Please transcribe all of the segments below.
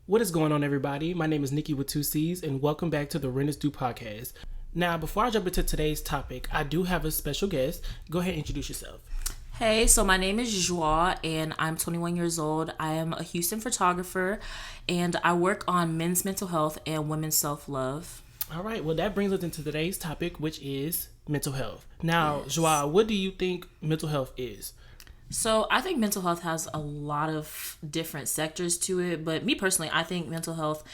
What is going on, everybody? My name is Nikki with two C's, and welcome back to the Renters Do podcast. Now, before I jump into today's topic, I do have a special guest. Go ahead and introduce yourself. Hey, so my name is Jois and I'm 21 years old. I am a Houston photographer and I work on men's mental health and women's self-love. All right, well, that brings us into today's topic, which is mental health. Now, Yes. Joa, what do you think mental health is? So I think mental health has a lot of different sectors to it, but me personally, I think mental health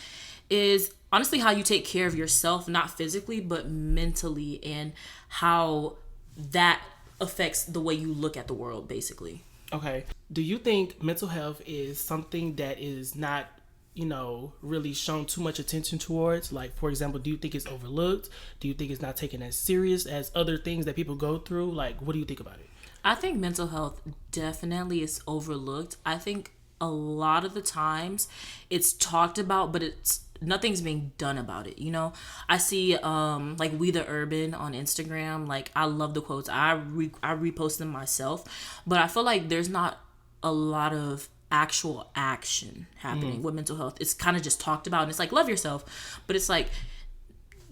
is honestly how you take care of yourself, not physically, but mentally, and how that affects the way you look at the world, basically. Okay. Do you think mental health is something that is not, really shown too much attention towards? Like, for example, do you think it's overlooked? Do you think it's not taken as serious as other things that people go through? Like, what do you think about it? I think mental health definitely is overlooked. I think a lot of the times it's talked about, but it's nothing's being done about it. I see like We the Urban on Instagram. Like, I love the quotes. I repost them myself, but I feel like there's not a lot of actual action happening with mental health. It's kind of just talked about, and it's like, love yourself, but it's like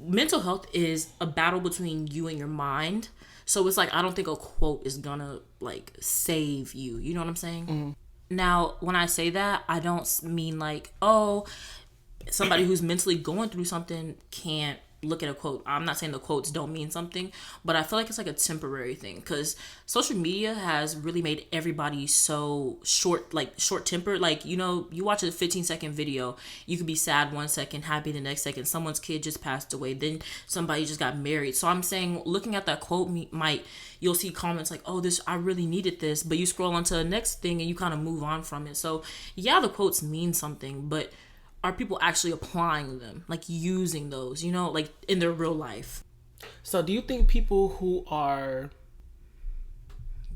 mental health is a battle between you and your mind. So it's like, I don't think a quote is gonna like save you. You know what I'm saying? Now, when I say that, I don't mean like, oh, somebody who's mentally going through something can't look at a quote. I'm not saying the quotes don't mean something, but I feel like it's like a temporary thing because social media has really made everybody so short tempered. Like, you watch a 15-second video, you could be sad 1 second, happy the next second. Someone's kid just passed away, then somebody just got married. So I'm saying, looking at that quote you'll see comments like, oh, this, I really needed this, but you scroll on to the next thing and you kind of move on from it. So yeah, the quotes mean something, but are people actually applying them, like using those, like in their real life? So, do you think people who are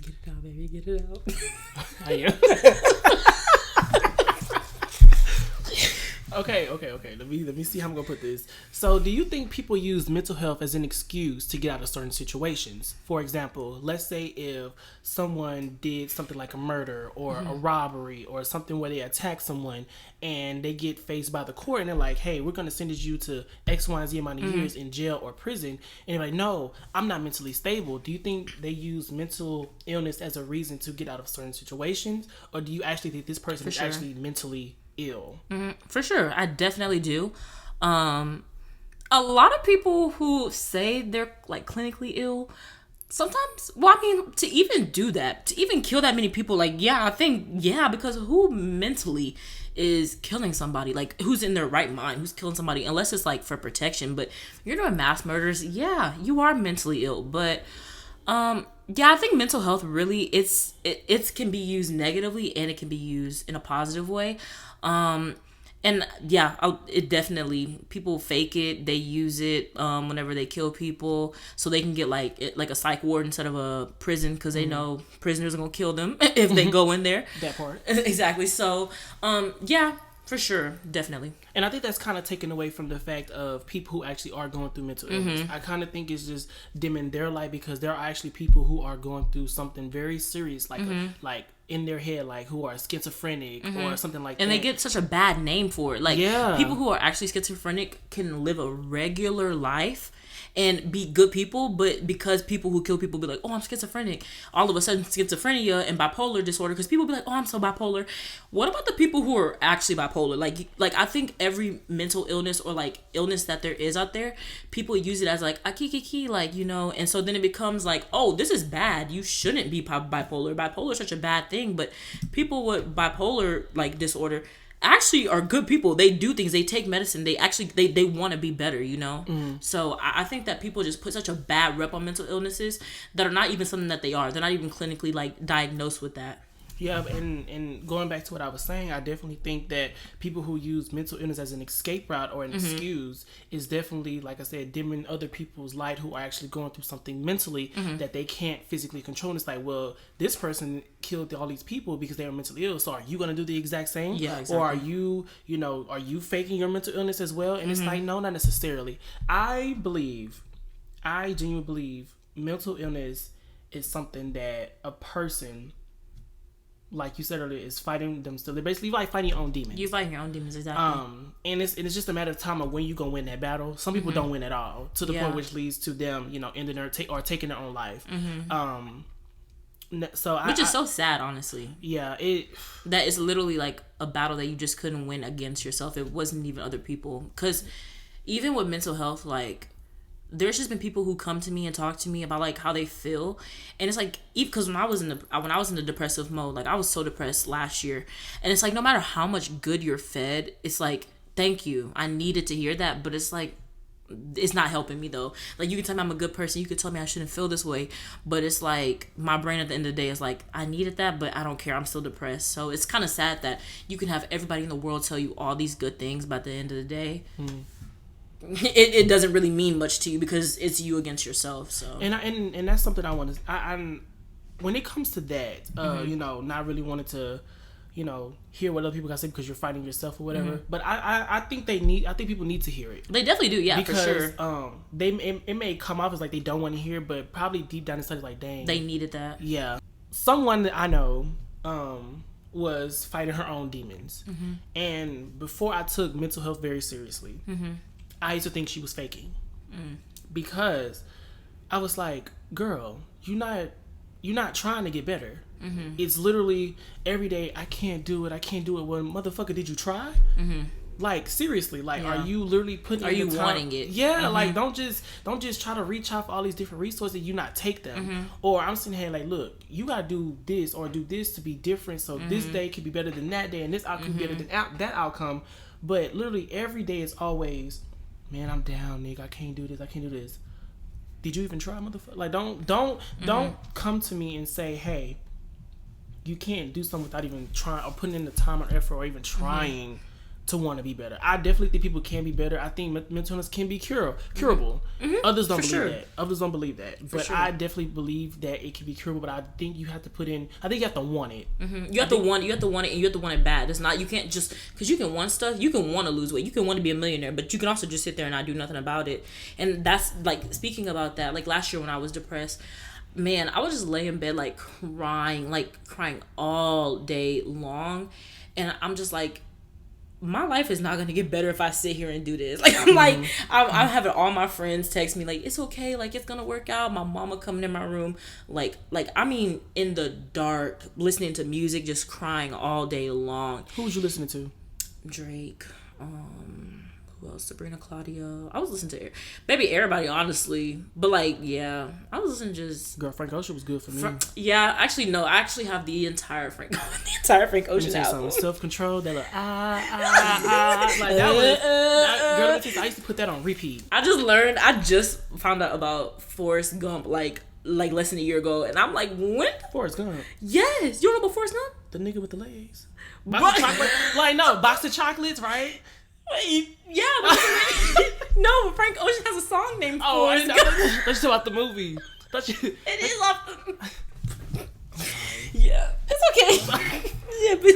Get it out, baby, get it out. I am. Okay. Let me see how I'm gonna put this. So, do you think people use mental health as an excuse to get out of certain situations? For example, let's say if someone did something like a murder or a robbery or something where they attack someone and they get faced by the court and they're like, "Hey, we're gonna send you to X, Y, and Z amount of years in jail or prison," and they're like, "No, I'm not mentally stable." Do you think they use mental illness as a reason to get out of certain situations, or do you actually think this person For is sure. actually mentally ill? For sure, I definitely do. A lot of people who say they're like clinically ill, sometimes, well, I mean, to even do that, to even kill that many people, like, yeah, I think, yeah, because who mentally is killing somebody? Like, who's in their right mind? Who's killing somebody? Unless it's like for protection, but you're doing mass murders, yeah, you are mentally ill. But yeah, I think mental health really, it can be used negatively and it can be used in a positive way. And yeah, it definitely, people fake it. They use it whenever they kill people, so they can get like a psych ward instead of a prison, because they know prisoners are gonna kill them if they go in there. That part. Exactly. So yeah, for sure, definitely. And I think that's kind of taken away from the fact of people who actually are going through mental illness. I kind of think it's just dimming their light, because there are actually people who are going through something very serious, like in their head, like who are schizophrenic or something like that. And they get such a bad name for it. Like, Yeah. people who are actually schizophrenic can live a regular life and be good people, but because people who kill people be like, oh, I'm schizophrenic, all of a sudden schizophrenia and bipolar disorder, because people be like, oh, I'm so bipolar. What about the people who are actually bipolar? Like I think every mental illness or like illness that there is out there, people use it as like a kiki, like, and so then it becomes like, oh, this is bad, you shouldn't be bipolar is such a bad thing. But people with bipolar like disorder actually are good people. They do things, they take medicine, they actually they want to be better. So I think that people just put such a bad rep on mental illnesses that are not even something that they are. They're not even clinically like diagnosed with that. Yeah, and going back to what I was saying, I definitely think that people who use mental illness as an escape route or an excuse is definitely, like I said, dimming other people's light who are actually going through something mentally that they can't physically control. And it's like, well, this person killed all these people because they were mentally ill, so are you going to do the exact same? Yeah, exactly. Or are you, are you faking your mental illness as well? And it's like, no, not necessarily. I genuinely believe mental illness is something that a person like you said earlier, is fighting them still. They're basically like fighting your own demons. You're fighting your own demons, exactly. And it's just a matter of time of when you're gonna win that battle. Some people don't win at all, to the point which leads to them, ending their taking their own life. Which is so sad, honestly. Yeah, that is literally like a battle that you just couldn't win against yourself. It wasn't even other people. Because even with mental health, like, there's just been people who come to me and talk to me about like how they feel, and it's like, because when I was in the depressive mode, like I was so depressed last year, and it's like no matter how much good you're fed, it's like, thank you, I needed to hear that, but it's like, it's not helping me though. Like, you can tell me I'm a good person, you can tell me I shouldn't feel this way, but it's like my brain at the end of the day is like, I needed that, but I don't care, I'm still depressed. So it's kind of sad that you can have everybody in the world tell you all these good things, but at the end of the day, it doesn't really mean much to you because it's you against yourself. So and that's something I want to. I'm when it comes to that, not really wanting to, hear what other people got to say because you're fighting yourself or whatever. But I think people need to hear it. They definitely do, yeah, because, for sure. It may come off as like they don't want to hear, but probably deep down inside, it's like, dang, they needed that. Yeah, someone that I know was fighting her own demons, and before I took mental health very seriously. I used to think she was faking because I was like, girl, you're not trying to get better. It's literally every day, I can't do it. Well, motherfucker, did you try? Like, seriously, like, are you literally putting in the time? Wanting it? Yeah, like, don't just try to reach out for all these different resources, you not take them. Or I'm sitting here like, look, you gotta do this or do this to be different, so this day could be better than that day, and this outcome be better than that outcome. But literally every day is always, man, I'm down, nigga. I can't do this. Did you even try, motherfucker? Like, don't come to me and say, hey, you can't do something without even trying or putting in the time or effort or even trying to want to be better. I definitely think people can be better. I think mental illness can be curable. Others don't believe that. But I definitely believe that it can be curable. But I think you have to you have to want it. You have to want it, and you have to want it bad. It's not, you can't just, because you can want stuff, you can want to lose weight, you can want to be a millionaire, but you can also just sit there and not do nothing about it. And that's like, speaking about that, like last year when I was depressed, man, I would just lay in bed like crying all day long, and I'm just like, my life is not going to get better if I sit here and do this. Like, I'm having all my friends text me, like, it's okay, like, it's going to work out. My mama coming in my room, like, I mean, in the dark, listening to music, just crying all day long. Who was you listening to? Drake, who else? Sabrina Claudio. I was listening to everybody, honestly. But like, yeah, I was listening to just. Girl, Frank Ocean was good for me. Yeah, actually, no, I actually have the entire Frank Ocean album. Self-control. That like that was. Girl, I used to put that on repeat. I just found out about Forrest Gump like less than a year ago, and I'm like, when? Forrest Gump. Yes, you don't know about Forrest Gump? The nigga with the legs. Box of chocolate. Like, no, box of chocolates, right? Yeah, no, but Frank Ocean has a song named Forrest Gump. Let's talk about the movie. It is off the... Yeah, it's okay. Yeah, but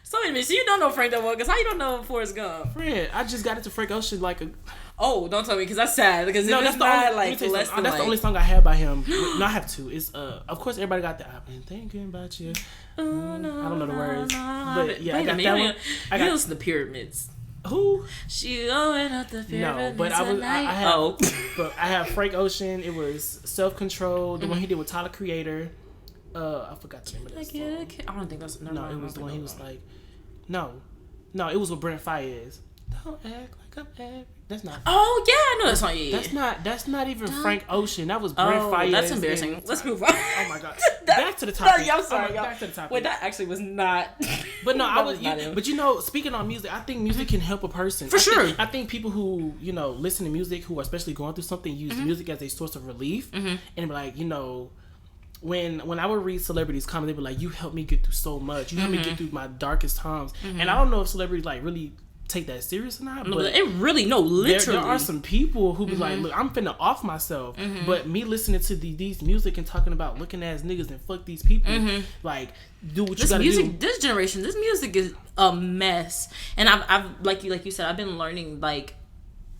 so you don't know Frank that well, because how you don't know Forrest Gump? Friend, I just got into Frank Ocean like a... Oh, don't tell me, because that's sad. Because that's the only song I have by him. No, I have two. It's of course everybody got that. I've been thinking about you. I don't know the words, but yeah, I got that one. You listen to Pyramids. Who? She going up the pyramids. No, but I have Frank Ocean. It was Self-Control, the one he did with Tyler Creator. I forgot the name of that song. I don't think that's... No, it was the one he was like... No, it was with Brent Faiyaz. Don't act like I'm angry. That's not... Oh, yeah, I know that song. Yeah. That's not even Frank Ocean. That was Brent Faiyaz. That's embarrassing. Let's move on. Oh, my God. Back to the topic. I'm sorry, y'all. Back to the topic. Wait, that actually was not... But no, but speaking on music, I think music can help a person. For sure. I think people who, listen to music, who are especially going through something, use music as a source of relief. And like, when I would read celebrities' comments, they were like, you helped me get through so much. You helped me get through my darkest times. And I don't know if celebrities like really take that serious or not, but literally there are some people who be like, look, I'm finna off myself, but me listening to these music and talking about looking ass niggas and fuck these people, like, do what you gotta do. This generation, this music is a mess, and I've like you said, I've been learning like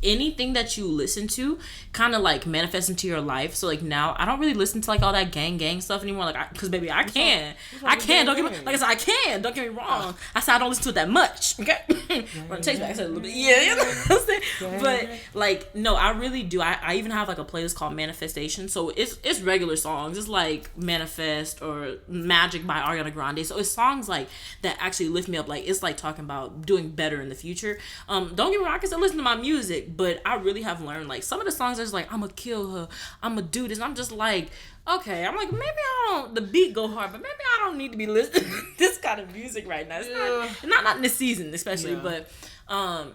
anything that you listen to kind of like manifests into your life. So like now I don't really listen to like all that gang stuff anymore. Like, cause baby, I can. Don't get me, like I said, I can. Don't get me wrong. I said I don't listen to it that much. Okay, run takes back. I said a little bit. Yeah, you know what I'm saying. But like, no, I really do. I even have like a playlist called Manifestation. So it's regular songs. It's like Manifest or Magic by Ariana Grande. So it's songs like that actually lift me up. Like it's like talking about doing better in the future. Don't get me wrong. I can still listen to my music. But I really have learned, like, some of the songs are just like, I'm gonna kill her, I'm gonna do this, and I'm just like, okay, I'm like, maybe I don't, the beat go hard, but maybe I don't need to be listening to this kind of music right now. It's not in this season, especially, but,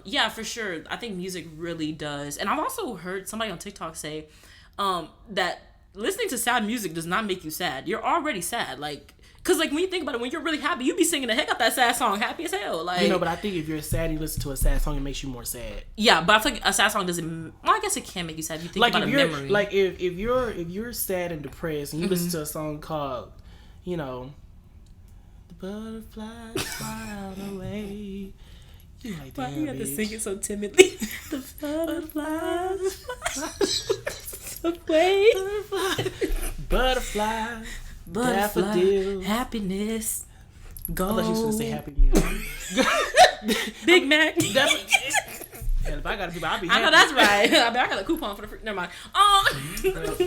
yeah, for sure, I think music really does, and I've also heard somebody on TikTok say, that listening to sad music does not make you sad. You're already sad, like, because, like, when you think about it, when you're really happy, you be singing the heck out that sad song, happy as hell. Like, you know, but I think if you're sad, you listen to a sad song, it makes you more sad. Yeah, but I feel like a sad song doesn't... Well, I guess it can make you sad if you think like about a memory. Like, if you're sad and depressed, and you listen to a song called, you know, The Butterflies Fly Away. You like, damn, you have to sing it so timidly. The butterflies away. Butterflies. Butterfly, daffodils, happiness, gold. I thought you was gonna say Happy Meal. Big Mac. And if I gotta be, I'll be happy. I know that's right. I got a coupon for the free. Never mind.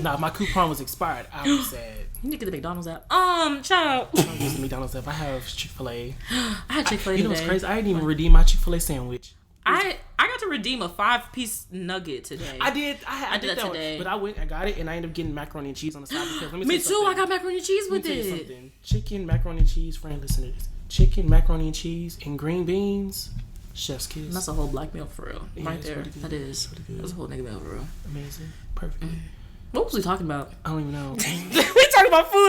Nah, my coupon was expired. I was sad. You need to get the McDonald's app. Child. I don't use the McDonald's app. I have Chick-fil-A. I had Chick-fil-A today. You know what's crazy? I didn't even redeem my Chick-fil-A sandwich. I got to redeem a 5-piece nugget today. I did. I did that today. But I got it, and I ended up getting macaroni and cheese on the side. Because let me Me too. I got macaroni and cheese with it. it. Chicken, macaroni and cheese. Friend, listen to this. Chicken, macaroni and cheese, and green beans. Chef's kiss. That's a whole black meal for real. Yeah, right there. That is. That's a whole nigga meal for real. Amazing. Perfect. What was we talking about? I don't even know. We talking about food.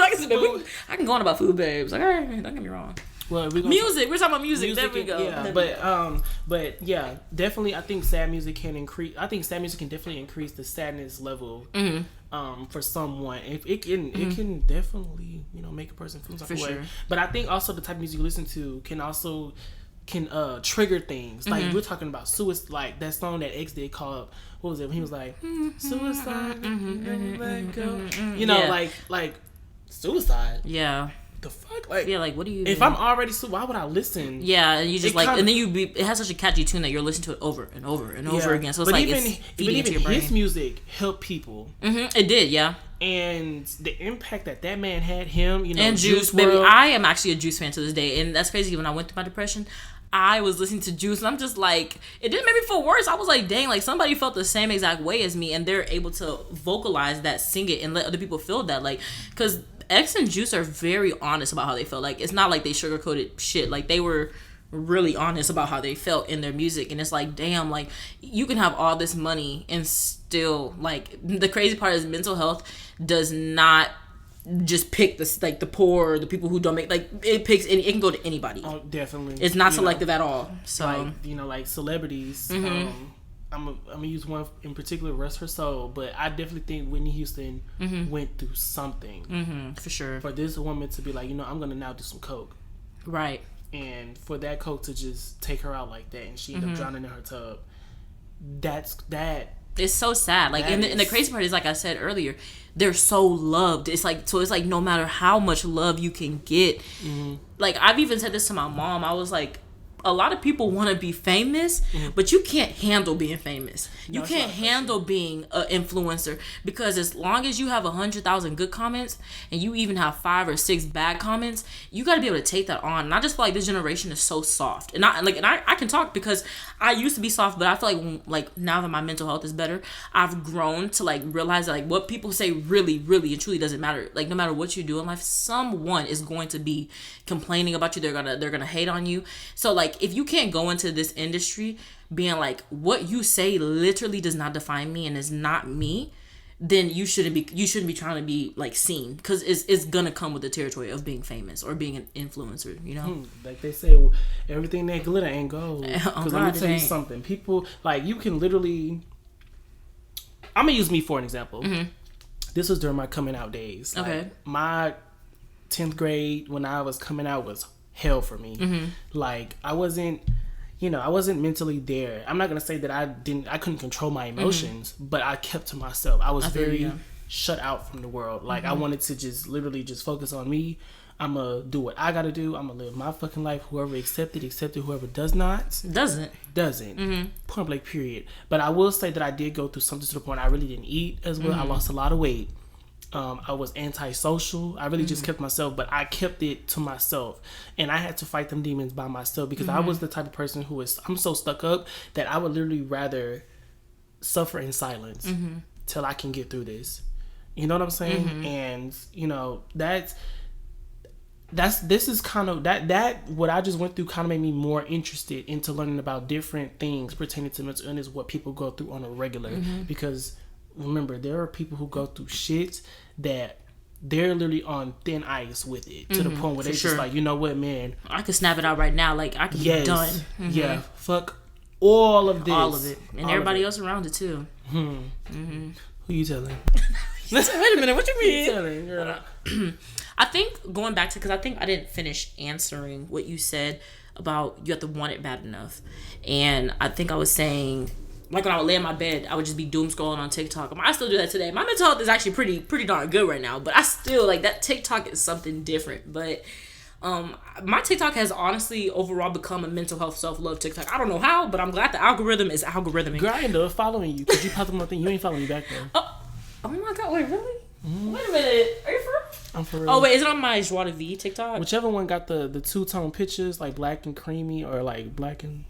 I can go on about food, babes. Like, all right, don't get me wrong. Well, music. We're talking about music. There we go. Yeah, but yeah, definitely. I think sad music can increase. I think sad music can definitely increase the sadness level. For someone, if it can definitely make a person feel some way. But I think also the type of music you listen to can trigger things. Like we're talking about suicide, like that song that X did called, what was it? He was like, suicide, let go. Like suicide. Yeah. The fuck, like like what do you? If I'm already why would I listen? Yeah, and you just and then it has such a catchy tune that you're listening to it over and over and over again. So it's it's feeding into your brain. His music helped people. It did, yeah. And the impact that man had, him, and Juice, baby. I am actually a Juice fan to this day, and that's crazy. When I went through my depression, I was listening to Juice, and I'm just like, it didn't make me feel worse. I was like, dang, like somebody felt the same exact way as me, and they're able to vocalize that, sing it, and let other people feel that, like, because X and Juice are very honest about how they felt. Like, it's not like they sugarcoated shit. Like, they were really honest about how they felt in their music. And it's like, damn, like, you can have all this money and still, like, the crazy part is mental health does not just pick the poor or the people who don't make, like, it can go to anybody. Oh, definitely. It's not selective at all. So, like, like celebrities, I'm gonna use one in particular, Rest Her Soul, but I definitely think Whitney Houston went through something. For sure. For this woman to be like, I'm gonna now do some coke. Right. And for that coke to just take her out like that, and she ended up drowning in her tub. It's so sad. Like, and the crazy part is, like I said earlier, they're so loved. It's like, so it's like no matter how much love you can get. Like, I've even said this to my mom. I was like, a lot of people want to be famous, but you can't handle being famous. You can't handle being an influencer, because as long as you have 100,000 good comments and you even have 5 or 6 bad comments, you got to be able to take that on. And I just feel like this generation is so soft. And I can talk because I used to be soft, but I feel like now that my mental health is better, I've grown to like realize that like what people say really, really and truly doesn't matter. Like, no matter what you do in life, someone is going to be complaining about you. They're gonna hate on you. So like, if you can't go into this industry being like, what you say literally does not define me and is not me, then you shouldn't be trying to be like seen, because it's gonna come with the territory of being famous or being an influencer, like they say, everything that glitter ain't gold. Because let me tell you something, people, like, you can literally, I'm gonna use me for an example. This was during my coming out days. Okay. Like, my 10th grade when I was coming out was hell for me. Like, I wasn't, I wasn't mentally there. I'm not gonna say that I couldn't control my emotions, but I kept to myself. I was very shut out from the world. Like I wanted to just literally just focus on me. I'm gonna do what I gotta do. I'm gonna live my fucking life. Whoever accepted. Whoever does not, doesn't. Point blank, period. But I will say that I did go through something to the point I really didn't eat as well. I lost a lot of weight. I was antisocial. I really just kept myself, but I kept it to myself, and I had to fight them demons by myself because I was the type of person I'm so stuck up that I would literally rather suffer in silence till I can get through this. You know what I'm saying? And this is kind of that what I just went through kind of made me more interested into learning about different things pertaining to mental illness, what people go through on a regular, because remember, there are people who go through shit that they're literally on thin ice with it to the point where they're just like, you know what, man, I could snap it out right now. Like, I could be done. Yeah, fuck all of this. All of it. And everybody else around it, too. Who you telling? Wait a minute, what you mean? Telling, girl? I think, going back to, because I think I didn't finish answering what you said about you have to want it bad enough. And I think I was saying, like when I would lay in my bed, I would just be doom scrolling on TikTok. I still do that today. My mental health is actually pretty darn good right now, but I still, like, that TikTok is something different. But my TikTok has honestly overall become a mental health self-love TikTok. I don't know how, but I'm glad the algorithm is algorithmic. Girl, I ended up following you because you popped up my thing. You ain't following me back though. Oh my god, wait, really? Wait a minute. Are you for real? I'm for real. Oh wait, is it on my Jois V TikTok? Whichever one got the two-tone pictures, like black and creamy, or like black and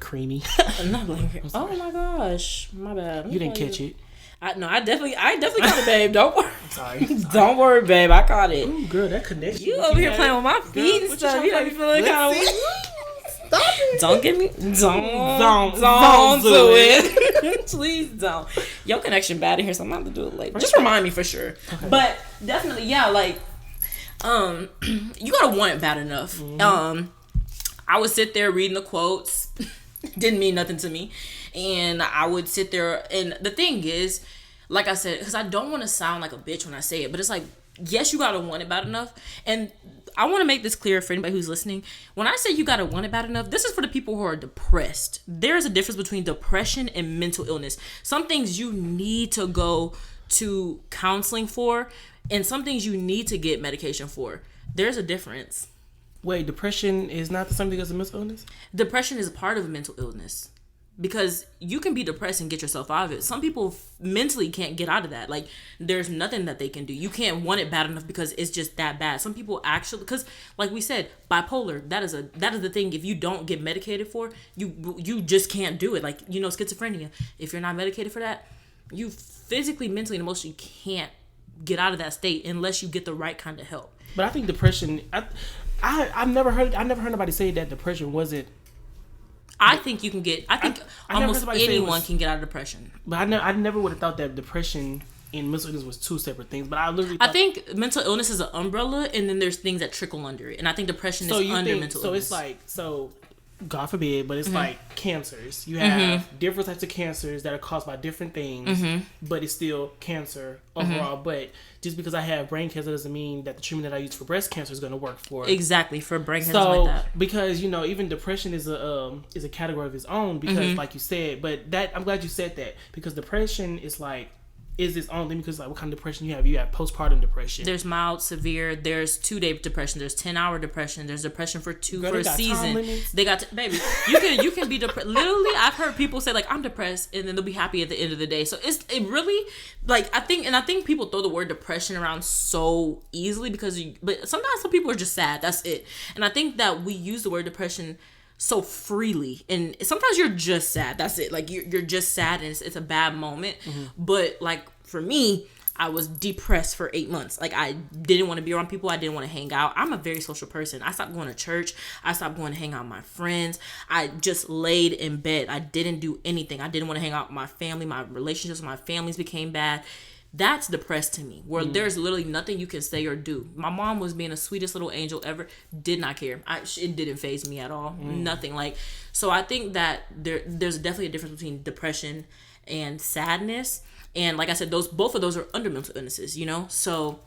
creamy. Not black and creamy. Oh my gosh, my bad. You didn't catch it. I definitely caught it, babe. Don't worry. Sorry. Don't worry, babe. I caught it. Ooh, girl, that connection. You over here playing with my feet and stuff. You know, you feeling kind of. Stop it. Don't get me. Don't do it. Please don't. Your connection bad in here, so I'm gonna have to do it later. Just remind me for sure. Okay. But definitely, yeah, like, you gotta want it bad enough. I would sit there reading the quotes. Didn't mean nothing to me. And I would sit there, and the thing is, like I said, because I don't want to sound like a bitch when I say it, but it's like, yes, you gotta want it bad enough. And I want to make this clear for anybody who's listening. When I say you gotta want it bad enough, this is for the people who are depressed. There's a difference between depression and mental illness. Some things you need to go to counseling for, and some things you need to get medication for. There's a difference. Wait, depression is not the same thing as a mental illness? Depression is a part of a mental illness. Because you can be depressed and get yourself out of it. Some people mentally can't get out of that. Like, there's nothing that they can do. You can't want it bad enough because it's just that bad. Some people actually, because like we said, bipolar, that is the thing. If you don't get medicated for, you just can't do it. Like, schizophrenia. If you're not medicated for that, you physically, mentally, and emotionally can't get out of that state unless you get the right kind of help. But I think depression, I've never heard nobody say that depression wasn't. I think you can get. I think almost anyone can get out of depression. But I never would have thought that depression and mental illness was two separate things. But I think mental illness is an umbrella, and then there's things that trickle under it. And I think depression is under mental illness. So it's like God forbid, but it's like cancers. You have different types of cancers that are caused by different things, but it's still cancer overall. But just because I have brain cancer doesn't mean that the treatment that I use for breast cancer is going to work for it. Exactly, for brain cancer like that. Because even depression is a category of its own because like you said, but that I'm glad you said that because depression is its own thing because what kind of depression you have? You have postpartum depression. There's mild, severe. There's 2-day depression. There's 10-hour depression. There's depression for a season. They got baby. You can be depressed. Literally, I've heard people say like I'm depressed, and then they'll be happy at the end of the day. So it really like I think people throw the word depression around so easily but sometimes some people are just sad. That's it. And I think that we use the word depression so freely, and sometimes you're just sad. That's it. Like you're just sad, and it's a bad moment. But like for me, I was depressed for 8 months. Like I didn't want to be around people. I didn't want to hang out. I'm a very social person. I stopped going to church. I stopped going to hang out with my friends. I just laid in bed. I didn't do anything. I didn't want to hang out with my family. My relationships with my families became bad. That's depressed to me, where there's literally nothing you can say or do. My mom was being the sweetest little angel ever. Did not care. It didn't faze me at all. Nothing. So I think that there's definitely a difference between depression and sadness. And like I said, both of those are under mental illnesses, So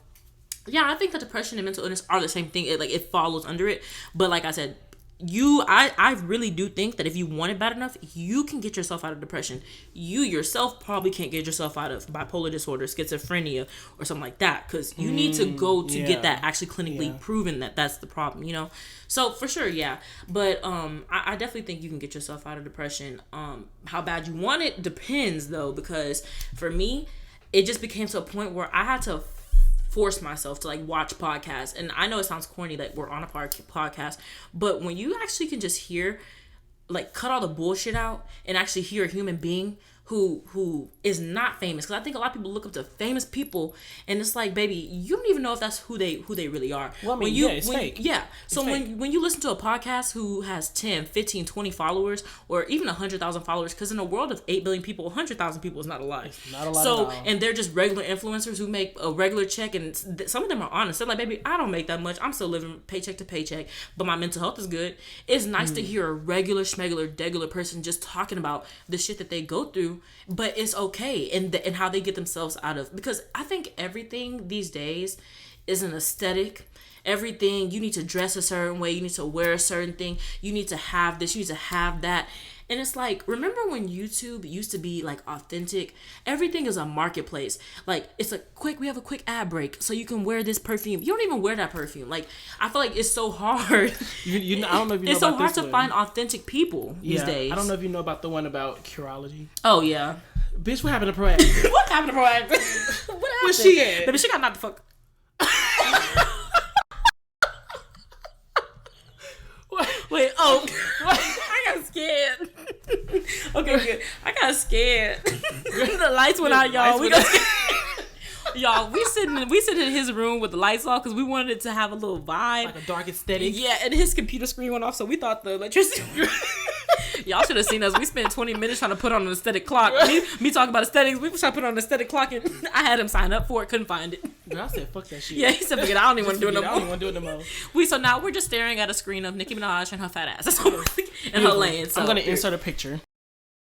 yeah, I think that depression and mental illness are the same thing. It follows under it. But like I said, I really do think that if you want it bad enough, you can get yourself out of depression. You yourself probably can't get yourself out of bipolar disorder, schizophrenia, or something like that, because you need to go to get that actually clinically proven that that's the problem, you know. So for sure, yeah. But I definitely think you can get yourself out of depression. How bad you want it depends, though, because for me, it just became to a point where I had to force myself to like watch podcasts. And I know it sounds corny that we're on a podcast, but when you actually can just hear, like, cut all the bullshit out and actually hear a human being who is not famous, because I think a lot of people look up to famous people and it's like, baby, you don't even know if that's who they really are. Well, I mean, it's fake. Yeah. So it's fake. when you listen to a podcast who has 10, 15, 20 followers, or even 100,000 followers, because in a world of 8 billion people, 100,000 people is not a lot. It's not a lot. So, and they're just regular influencers who make a regular check, and some of them are honest. They're like, baby, I don't make that much. I'm still living paycheck to paycheck, but my mental health is good. It's nice to hear a regular schmegular degular person just talking about the shit that they go through, but it's okay, and how they get themselves out of, because I think everything these days is an aesthetic. Everything, you need to dress a certain way, you need to wear a certain thing, you need to have this, you need to have that. And it's like, remember when YouTube used to be like authentic? Everything is a marketplace. Like, we have a quick ad break so you can wear this perfume. You don't even wear that perfume. Like, I feel like it's so hard. I don't know if you know it's so about hard this to one. find authentic people these days. I don't know if you know about the one about Curology. Oh, yeah. Bitch, what happened to Proactive? What happened to Proactive? What happened? Where's she at? Baby, she got knocked the fuck. Wait, I got scared. Okay, good. I got scared. The lights went out, y'all. We got scared. Y'all, we sitting in his room with the lights off because we wanted it to have a little vibe, like a dark aesthetic. Yeah, and his computer screen went off, so we thought the electricity. Y'all should have seen us. We spent 20 minutes trying to put on an aesthetic clock. Me talking about aesthetics. We was trying to put on an aesthetic clock, and I had him sign up for it. Couldn't find it. Girl, I said, fuck that shit. Yeah, he said, forget it. I don't even want to do it no more. I don't want to do it no more. So now we're just staring at a screen of Nicki Minaj and her fat ass. That's all and her laying. So. I'm going to insert a picture.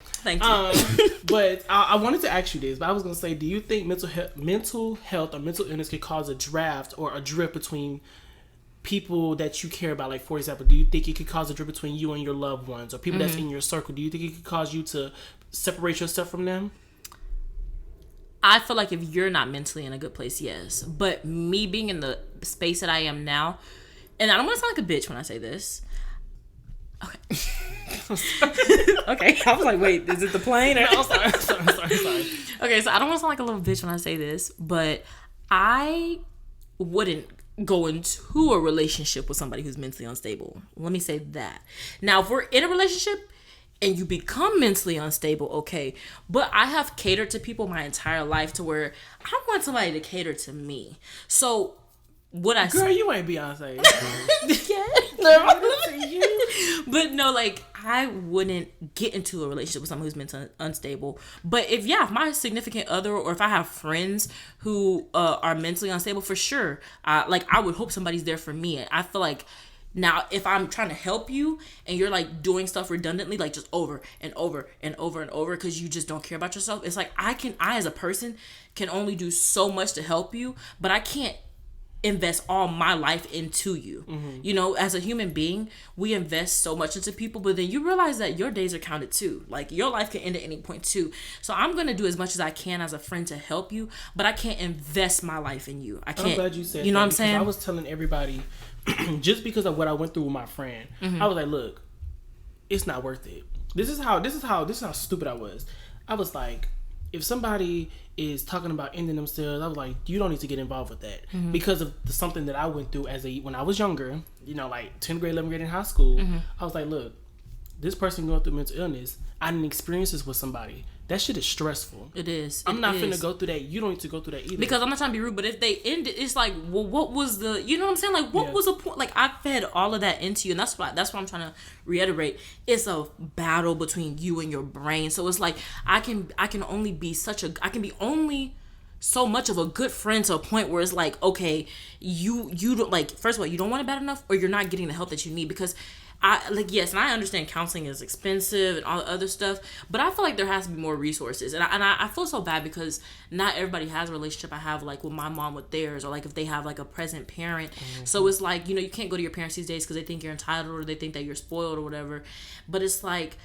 Thank you. But I wanted to ask you this, but I was going to say, do you think mental health or mental illness could cause a draft or a drift between people that you care about? Like, for example, do you think it could cause a drift between you and your loved ones or people that's in your circle? Do you think it could cause you to separate yourself from them? I feel like if you're not mentally in a good place, yes. But me being in the space that I am now, and I don't want to sound like a bitch when I say this. Okay. Okay, I was like, wait, is it the plane? Or... No, sorry. Okay, so I don't want to sound like a little bitch when I say this, but I wouldn't go into a relationship with somebody who's mentally unstable. Let me say that. Now, if we're in a relationship and you become mentally unstable, okay, but I have catered to people my entire life to where I want somebody to cater to me. So girl, you ain't Beyonce. Yeah. But no, like, I wouldn't get into a relationship with someone who's mentally unstable. But if my significant other, or if I have friends who are mentally unstable, for sure, I would hope somebody's there for me. I feel like now, if I'm trying to help you and you're like doing stuff redundantly, like just over and over and over and over because you just don't care about yourself, it's like I as a person can only do so much to help you, but I can't invest all my life into you. You know, as a human being, we invest so much into people, but then you realize that your days are counted too. Like, your life can end at any point too. So I'm gonna do as much as I can as a friend to help you, but I can't invest my life in you. I can't. I'm glad you said you know that, what I'm saying? I was telling everybody just because of what I went through with my friend. I was like, look, it's not worth it. This is how stupid I was. I was like, if somebody is talking about ending themselves, I was like, you don't need to get involved with that. Because of something that I went through when I was younger, you know, like 10th grade, 11th grade in high school. I was like, look, this person going through mental illness, I didn't experience this with somebody. That shit is stressful. It is. I'm not finna go through that. You don't need to go through that either. Because I'm not trying to be rude, but if they end it, it's like, well, what was the, you know what I'm saying? Like, what was the point? Like, I fed all of that into you, and that's what I'm trying to reiterate. It's a battle between you and your brain. So it's like, I can only be only so much of a good friend to a point where it's like, okay, you don't, like, first of all, you don't want it bad enough, or you're not getting the help that you need. Because yes, and I understand counseling is expensive and all the other stuff, but I feel like there has to be more resources. And I feel so bad because not everybody has a relationship I have, like with my mom with theirs, or like if they have like a present parent. So it's like, you can't go to your parents these days because they think you're entitled or they think that you're spoiled or whatever. But it's like,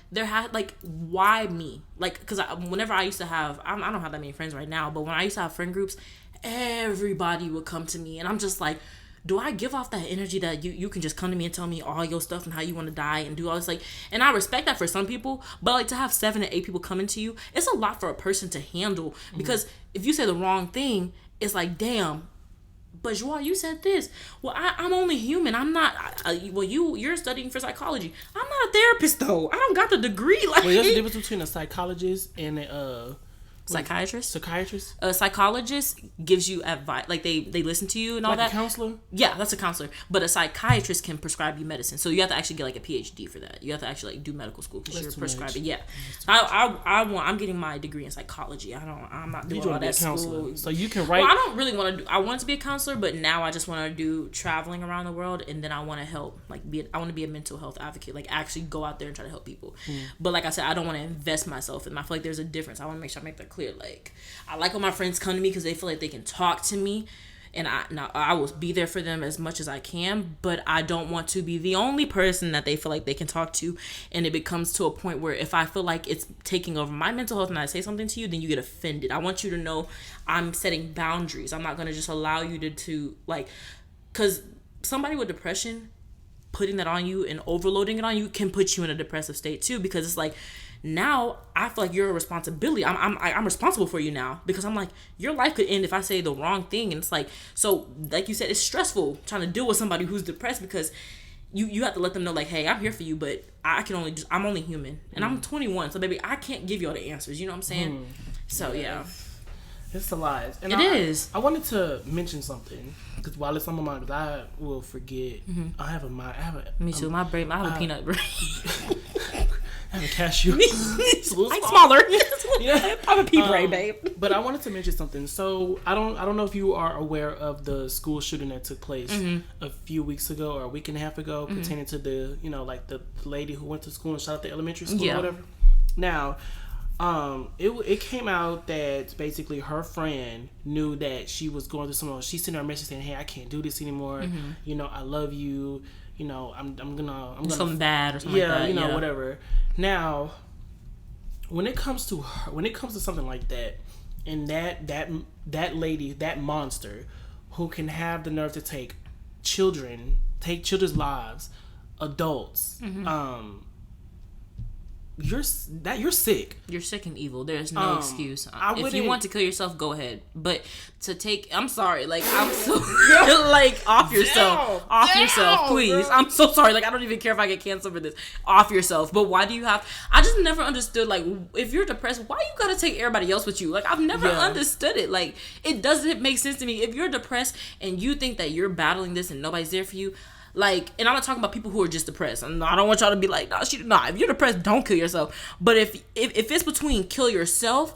why me? Like, because whenever I used to have, I don't have that many friends right now, but when I used to have friend groups, everybody would come to me, and I'm just like, do I give off that energy that you can just come to me and tell me all your stuff and how you want to die and do all this? Like, and I respect that for some people, but like to have 7 to 8 people coming to you, it's a lot for a person to handle, because if you say the wrong thing, it's like, damn, but Jois, you said this. Well, I'm only human. I'm not. You're studying for psychology. I'm not a therapist though. I don't got the degree. Like, there's a difference between a psychologist and a psychiatrist. A psychologist gives you advice, like they listen to you and all like that. A counselor? Yeah, that's a counselor. But a psychiatrist can prescribe you medicine, so you have to actually get like a PhD for that. You have to actually like do medical school because you're prescribing. Yeah, I'm getting my degree in psychology. I'm not doing all that school. So you can write. Well, I don't really want to do. I want to be a counselor, but now I just want to do traveling around the world, and then I want to help. Like, I want to be a mental health advocate. Like, actually go out there and try to help people. But like I said, I don't want to invest myself, and I feel like there's a difference. I want to make sure I make that clear. Like, I like when my friends come to me because they feel like they can talk to me, and I will be there for them as much as I can, but I don't want to be the only person that they feel like they can talk to, and it becomes to a point where if I feel like it's taking over my mental health and I say something to you, then you get offended. I want you to know I'm setting boundaries. I'm not going to just allow you to like, because somebody with depression, putting that on you and overloading it on you can put you in a depressive state too, because it's like, now I feel like you're a responsibility. I'm responsible for you now, because I'm like, your life could end if I say the wrong thing. And it's like, so like you said, it's stressful trying to deal with somebody who's depressed, because you have to let them know like, hey, I'm here for you, but I'm only human, and I'm 21, so baby, I can't give you all the answers. You know what I'm saying? So yeah. It's a lot. And it is. I wanted to mention something, because while it's on my mind, because I will forget. I have a mind. Me too. My brain. I have a peanut brain. I have a cashew. It's a little smaller. Yeah. I'm a pea brain, babe. But I wanted to mention something. So I don't know if you are aware of the school shooting that took place a few weeks ago or a week and a half ago, pertaining to the like the lady who went to school and shot at the elementary school or whatever. Now, it came out that basically her friend knew that she was going through something. She sent her a message saying, "Hey, I can't do this anymore. I love you. I'm gonna something bad or something like that. Whatever." Now, when it comes to something like that, and that lady, that monster, who can have the nerve to take children's lives, adults, you're sick. You're sick and evil. There's no excuse. If you want to kill yourself, go ahead. But I'm sorry. Like, I'm so like, off yourself, please. I'm so sorry. Like, I don't even care if I get canceled for this. Off yourself. But why do you have? I just never understood. Like, if you're depressed, why you gotta take everybody else with you? Like, I've never understood it. Like, it doesn't make sense to me. If you're depressed and you think that you're battling this and nobody's there for you. Like, and I'm not talking about people who are just depressed. And I don't want y'all to be like, if you're depressed, don't kill yourself. But if it's between kill yourself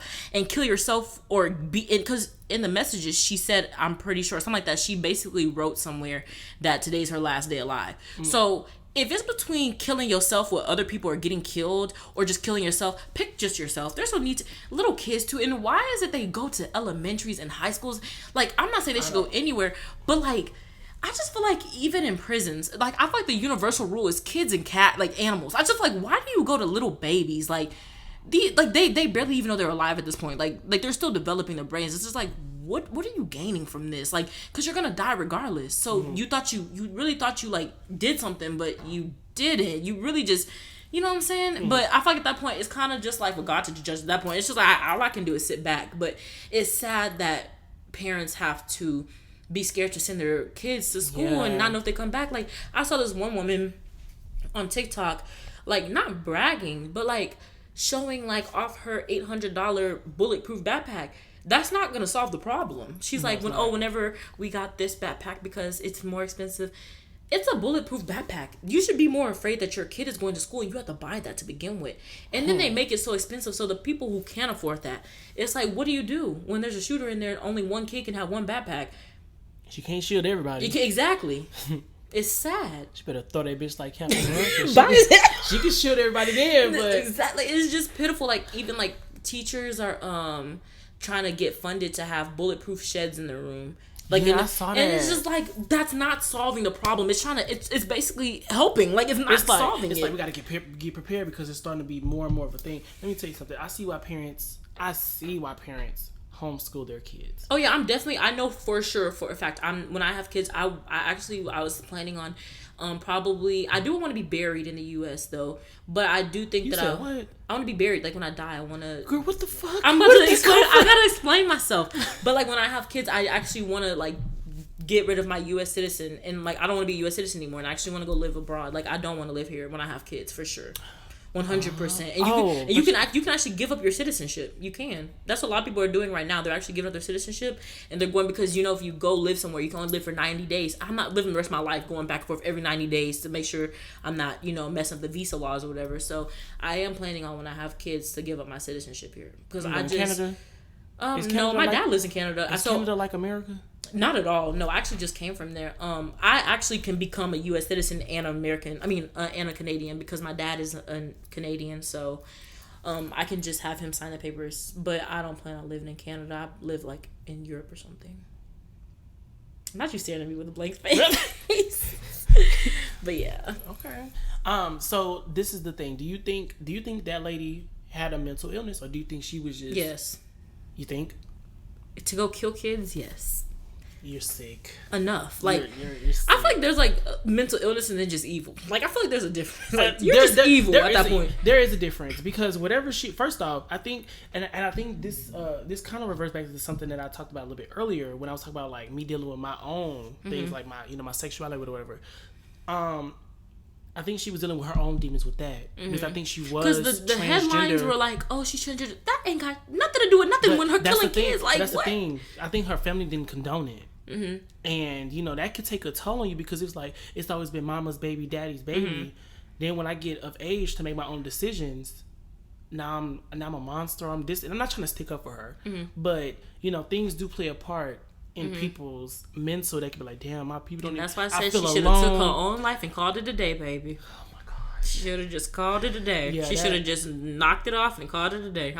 or because in the messages she said, I'm pretty sure, something like that, she basically wrote somewhere that today's her last day alive. So if it's between killing yourself where other people are getting killed or just killing yourself, pick just yourself. There's no need to, little kids too. And why is it they go to elementaries and high schools? Like, I'm not saying they should go anywhere, but like, I just feel like even in prisons, like, I feel like the universal rule is kids and animals. I just feel like, why do you go to little babies? Like, they barely even know they're alive at this point. Like they're still developing their brains. It's just like, what are you gaining from this? Like, because you're gonna die regardless. So you really thought you like did something, but you didn't. You really just, you know what I'm saying? But I feel like at that point, it's kind of just like for God to judge at that point. It's just like, all I can do is sit back. But it's sad that parents have to be scared to send their kids to school and not know if they come back. Like, I saw this one woman on TikTok, like, not bragging, but like showing like off her $800 bulletproof backpack. That's not gonna solve the problem. She's like, whenever we got this backpack because it's more expensive. It's a bulletproof backpack. You should be more afraid that your kid is going to school and you have to buy that to begin with. And then they make it so expensive, so the people who can't afford that, it's like, what do you do when there's a shooter in there and only one kid can have one backpack? You can't shield everybody. Exactly. It's sad. She better throw that bitch like Captain America. She can shoot everybody there, but exactly, it's just pitiful. Like even like teachers are trying to get funded to have bulletproof sheds in their room. Like I saw that. And it's just like that's not solving the problem. It's trying to. It's basically helping. Like it's not solving it. It's like we gotta get prepared because it's starting to be more and more of a thing. Let me tell you something. I see why parents homeschool their kids. Oh yeah, I know for sure for a fact. When I have kids, I was planning on probably I do want to be buried in the US though, but I do think I want to be buried like when I die. I want to. Girl, what the fuck? I'm about to explain. I gotta explain myself. But like when I have kids, I actually want to like get rid of my US citizen and like I don't want to be a US citizen anymore, and I actually want to go live abroad. Like I don't want to live here when I have kids for sure. 100%. And you can actually give up your citizenship. You can. That's what a lot of people are doing right now. They're actually giving up their citizenship, and they're going because if you go live somewhere, you can only live for 90 days. I'm not living the rest of my life going back and forth every 90 days to make sure I'm not messing up the visa laws or whatever. So I am planning on when I have kids to give up my citizenship here because Canada. No, my dad lives in Canada. Is Canada like America? Not at all. No, I actually just came from there. I actually can become a U.S. citizen and American. And a Canadian because my dad is a Canadian. So, I can just have him sign the papers. But I don't plan on living in Canada. I live like in Europe or something. Not you staring at me with a blank face. But yeah. Okay. So this is the thing. Do you think that lady had a mental illness, or do you think she was just? Yes. You think? To go kill kids? Yes. You're sick. Enough. Like you're sick. I feel like there's like mental illness and then just evil. Like I feel like there's a difference. Like you're just evil at that point. There is a difference because whatever first off, I think and I think this kind of reverts back to something that I talked about a little bit earlier when I was talking about like me dealing with my own things like my my sexuality or whatever. I think she was dealing with her own demons with that because I think she was because the headlines were like, "Oh, she's transgender." That ain't got nothing to do with nothing when her killing kids. Like that's what? The thing. I think her family didn't condone it, and that could take a toll on you because it's like it's always been mama's baby, daddy's baby. Then when I get of age to make my own decisions, now I'm a monster. I'm this, and I'm not trying to stick up for her, but things do play a part. In people's mental, they can be like, "Damn, my people don't." That's why I said she should have took her own life and called it a day, baby. Oh my god, she should have just called it a day. Yeah, she should have just knocked it off and called it a day.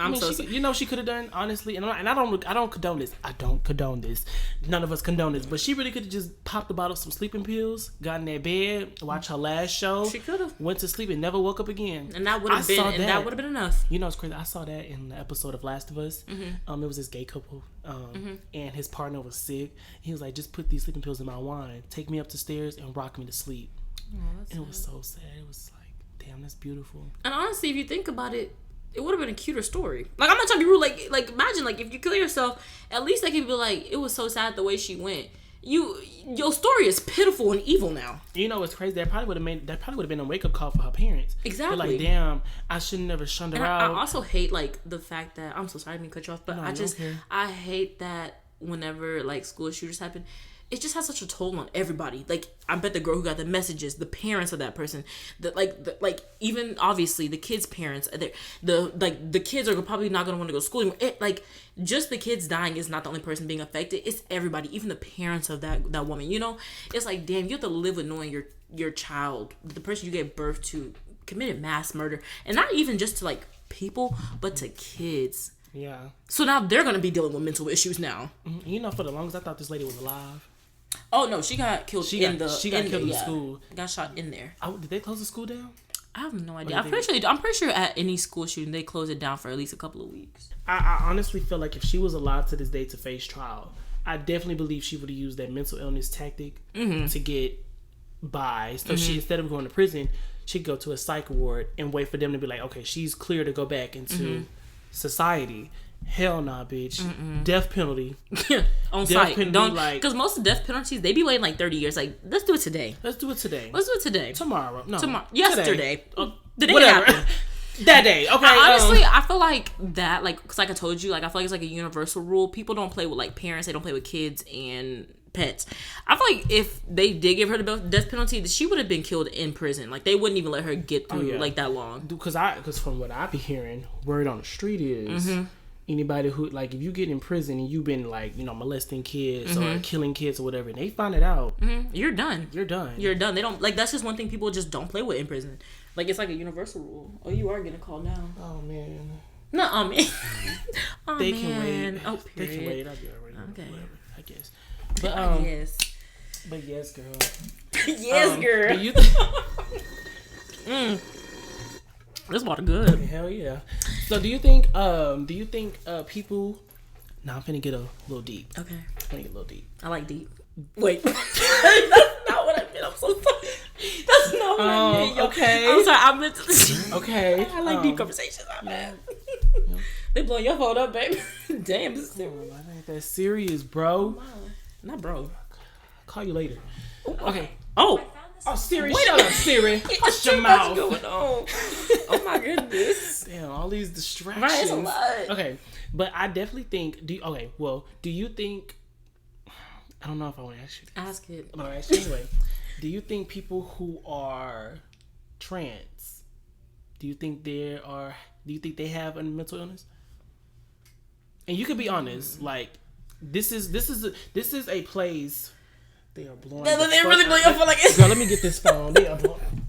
She could have done honestly, and I don't condone this. I don't condone this. None of us condone this, but she really could have just popped a bottle of some sleeping pills, got in that bed, watched her last show. She could have went to sleep and never woke up again. And that would have been. And that would have been enough. It's crazy. I saw that in the episode of Last of Us. It was this gay couple. And his partner was sick. He was like, just put these sleeping pills in my wine, take me up the stairs and rock me to sleep. And it was so sad. It was like, damn, that's beautiful. And honestly, if you think about it, it would have been a cuter story. Like, I'm not trying to be rude. Like imagine, like, if you kill yourself, at least they could be like, it was so sad the way she went. Your story is pitiful and evil now. What's crazy? That probably would have been a wake up call for her parents. Exactly. They're like, damn, I should never shunned her out. I also hate like the fact that I'm so sorry I didn't cut you off, but I hate that whenever like school shooters happen, it just has such a toll on everybody. Like I bet the girl who got the messages, the parents of that person, like even obviously the kids' parents, the kids are probably not gonna want to go to school anymore. Just the kids dying is not the only person being affected. It's everybody, even the parents of that woman. It's like damn, you have to live with knowing your child, the person you gave birth to, committed mass murder, and not even just to like people, but to kids. Yeah. So now they're gonna be dealing with mental issues now. For the longest I thought this lady was alive. Oh no, she got killed. She got killed in the school. Got shot in there. Did they close the school down? I have no idea. I'm pretty sure at any school shooting they close it down for at least a couple of weeks. I honestly feel like if she was alive to this day to face trial, I definitely believe she would have used that mental illness tactic to get by. So she, instead of going to prison, she'd go to a psych ward and wait for them to be like, okay, she's clear to go back into society. Hell nah, bitch. Death penalty. On death site. Because most of the death penalties, they be waiting like 30 years. Like, let's do it today. Let's do it today. Tomorrow. No. Yesterday. The day whatever. it happened. That day. Okay. Honestly, I feel like that, like, because like I told you, like, I feel like it's like a universal rule. People don't play with, like, parents. They don't play with kids and pets. I feel like if they did give her the death penalty, she would have been killed in prison. Like, they wouldn't even let her get through, like, that long. Because from what I be hearing, word on the street is anybody who, like, if you get in prison and you've been, like, you know, molesting kids or killing kids or whatever, and they find it out, you're done. You're done. You're done. They don't, like, that's just one thing people just don't play with in prison. Like, it's like a universal rule. Oh, you are getting called now. Oh, man. No, man. Oh, they man. can wait. Oh, they period. can wait. I'll be all right. Okay. Whatever, I guess. But, yes. But yes, girl. Yes, girl. Do you This water good. Hell yeah. So do you think people... Nah, I'm finna get a little deep. Okay. I'm gonna get a little deep. I like deep. Wait. That's not what I meant. I'm so sorry. That's not what I meant. Okay. I'm sorry. I meant to... Okay. I like deep conversations. I'm mad. They blowing your phone up, baby. Damn. This is I ain't that serious, bro. Not bro. I'll call you later. Okay. Oh. Oh, Siri, shut up, Siri. Hush your mouth. What's going on? Oh my goodness. Damn, all these distractions. Right, it's a lot. Okay, but I definitely think. Do you think? I don't know if I want to ask you. Ask it. But I'll ask you anyway. Do you think people who are trans? Do you think they have a mental illness? And you could be honest. Like, this is a place. They are blowing. They're really blowing your phone like it's. Girl, let me get this phone. They are blowing.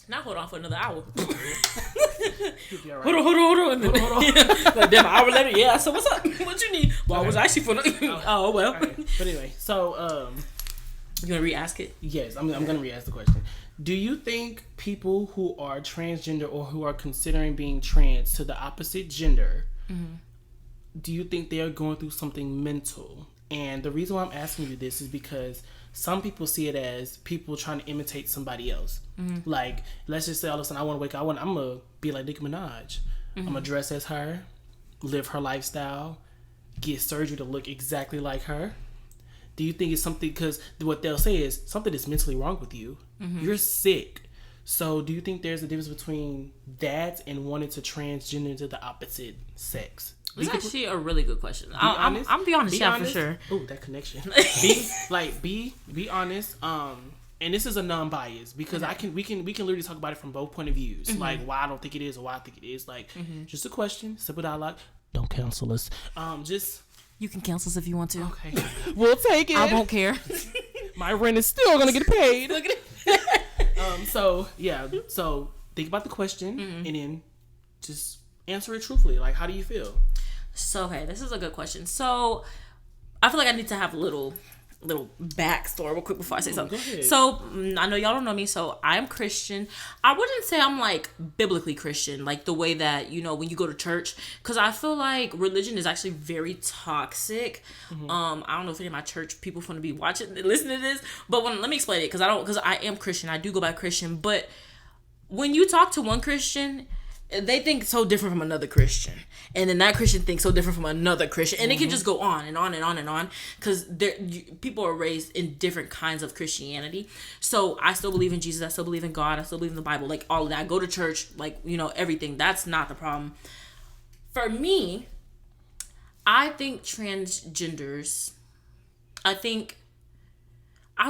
Now hold on for another hour. You'll right. Hold on. Like, damn, an hour later, yeah. So what's up? What you need? Well, I was actually for oh well. Okay. But anyway, so you gonna re-ask it? Yes, I'm gonna re-ask the question. Do you think people who are transgender or who are considering being trans to the opposite gender, do you think they are going through something mental? And the reason why I'm asking you this is because some people see it as people trying to imitate somebody else. Like, let's just say all of a sudden I want to wake up, I'm going to be like Nicki Minaj. I'm going to dress as her, live her lifestyle, get surgery to look exactly like her. Do you think it's something, because what they'll say is something is mentally wrong with you. You're sick. So do you think there's a difference between that and wanting to transgender into the opposite sex? It's actually a really good question. I'm be honest, yeah, for sure. Oh, that connection. Be honest. And this is a non-bias because we can literally talk about it from both point of views. Like why I don't think it is or why I think it is. Like just a question, simple dialogue. Don't cancel us. Just you can cancel us if you want to. Okay, we'll take it. I won't care. My rent is still gonna get paid. Look at it. So yeah. So think about the question and then just answer it truthfully. Like, how do you feel? So, okay, this is a good question. So, I feel like I need to have a little backstory real quick before I say something. So, I know y'all don't know me, so I'm Christian. I wouldn't say I'm, like, biblically Christian, like the way that, you know, when you go to church, because I feel like religion is actually very toxic. I don't know if any of my church people want to be listening to this, but let me explain it, because I am Christian. I do go by Christian, but when you talk to one Christian, they think so different from another Christian, and then that Christian thinks so different from another Christian, and it can just go on and on and on and on, because people are raised in different kinds of Christianity. So I still believe in Jesus, I still believe in God, I still believe in the Bible, like all of that. I go to church, like, you know, everything. That's not the problem. For me, I think transgenders, I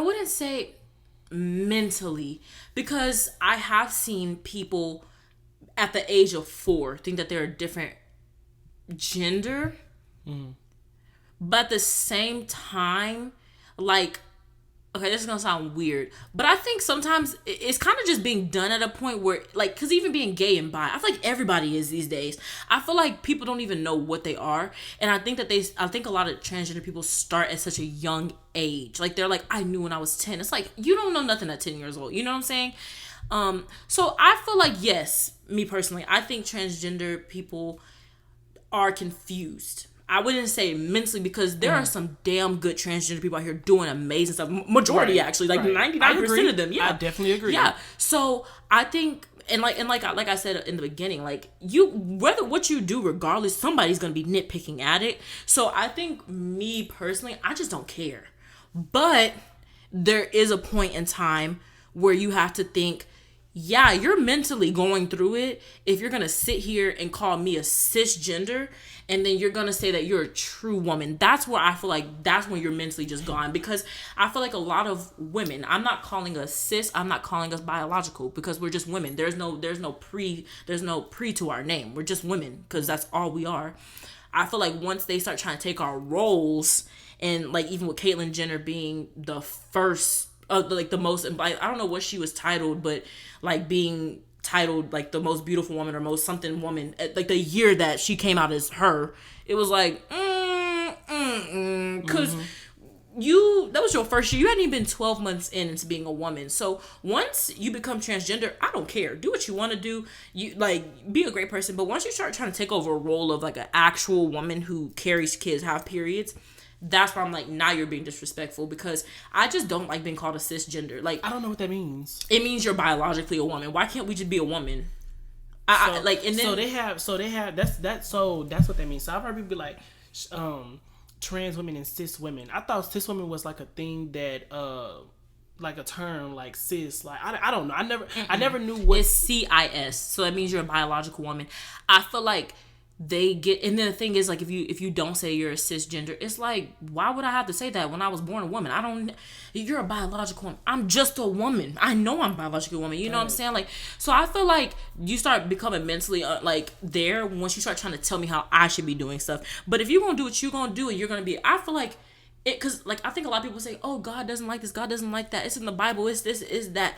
wouldn't say mentally, because I have seen people at the age of 4 think that they're a different gender, but at the same time, like, okay, this is gonna sound weird, but I think sometimes it's kind of just being done at a point where, like, because even being gay and bi, I feel like everybody is these days. I feel like people don't even know what they are, and I think a lot of transgender people start at such a young age. Like, they're like, I knew when I was 10. It's like, you don't know nothing at 10 years old. You know what I'm saying? So I feel like, yes, me personally, I think transgender people are confused. I wouldn't say mentally, because there are some damn good transgender people out here doing amazing stuff. Majority, actually, like 99% of them. Yeah, I definitely agree. Yeah. So I think, and like I said in the beginning, like, whether what you do, regardless, somebody's gonna be nitpicking at it. So I think, me personally, I just don't care. But there is a point in time where you have to think, yeah, you're mentally going through it if you're gonna sit here and call me a cisgender and then you're gonna say that you're a true woman. That's where I feel like that's when you're mentally just gone. Because I feel like a lot of women, I'm not calling us cis, I'm not calling us biological, because we're just women. There's no pre to our name. We're just women because that's all we are. I feel like once they start trying to take our roles, and like even with Caitlyn Jenner being the first, like the most, I don't know what she was titled, but like being titled like the most beautiful woman or most something woman, like the year that she came out as her, it was like, because that was your first year. You hadn't even been 12 months into being a woman. So once you become transgender, I don't care. Do what you want to do. You like be a great person. But once you start trying to take over a role of like an actual woman who carries kids, have periods, that's where I'm like, now you're being disrespectful, because I just don't like being called a cisgender. Like, I don't know what that means. It means you're biologically a woman. Why can't we just be a woman? And then so they have that's what that means. So I've heard people be like, trans women and cis women. I thought cis women was like a thing that like a term, like cis. Like I don't know. I never knew what it's CIS. So that means you're a biological woman. I feel like they get, and then the thing is, like, if you don't say you're a cisgender, it's like, why would I have to say that when I was born a woman? You're a biological woman. I'm just a woman. I know I'm a biological woman. You know what I'm saying? Like, so I feel like you start becoming mentally like there once you start trying to tell me how I should be doing stuff. But if you're gonna do what you're gonna do, and you're gonna be, I feel like it, because like I think a lot of people say, oh, God doesn't like this, God doesn't like that, it's in the Bible, it's this, it's that.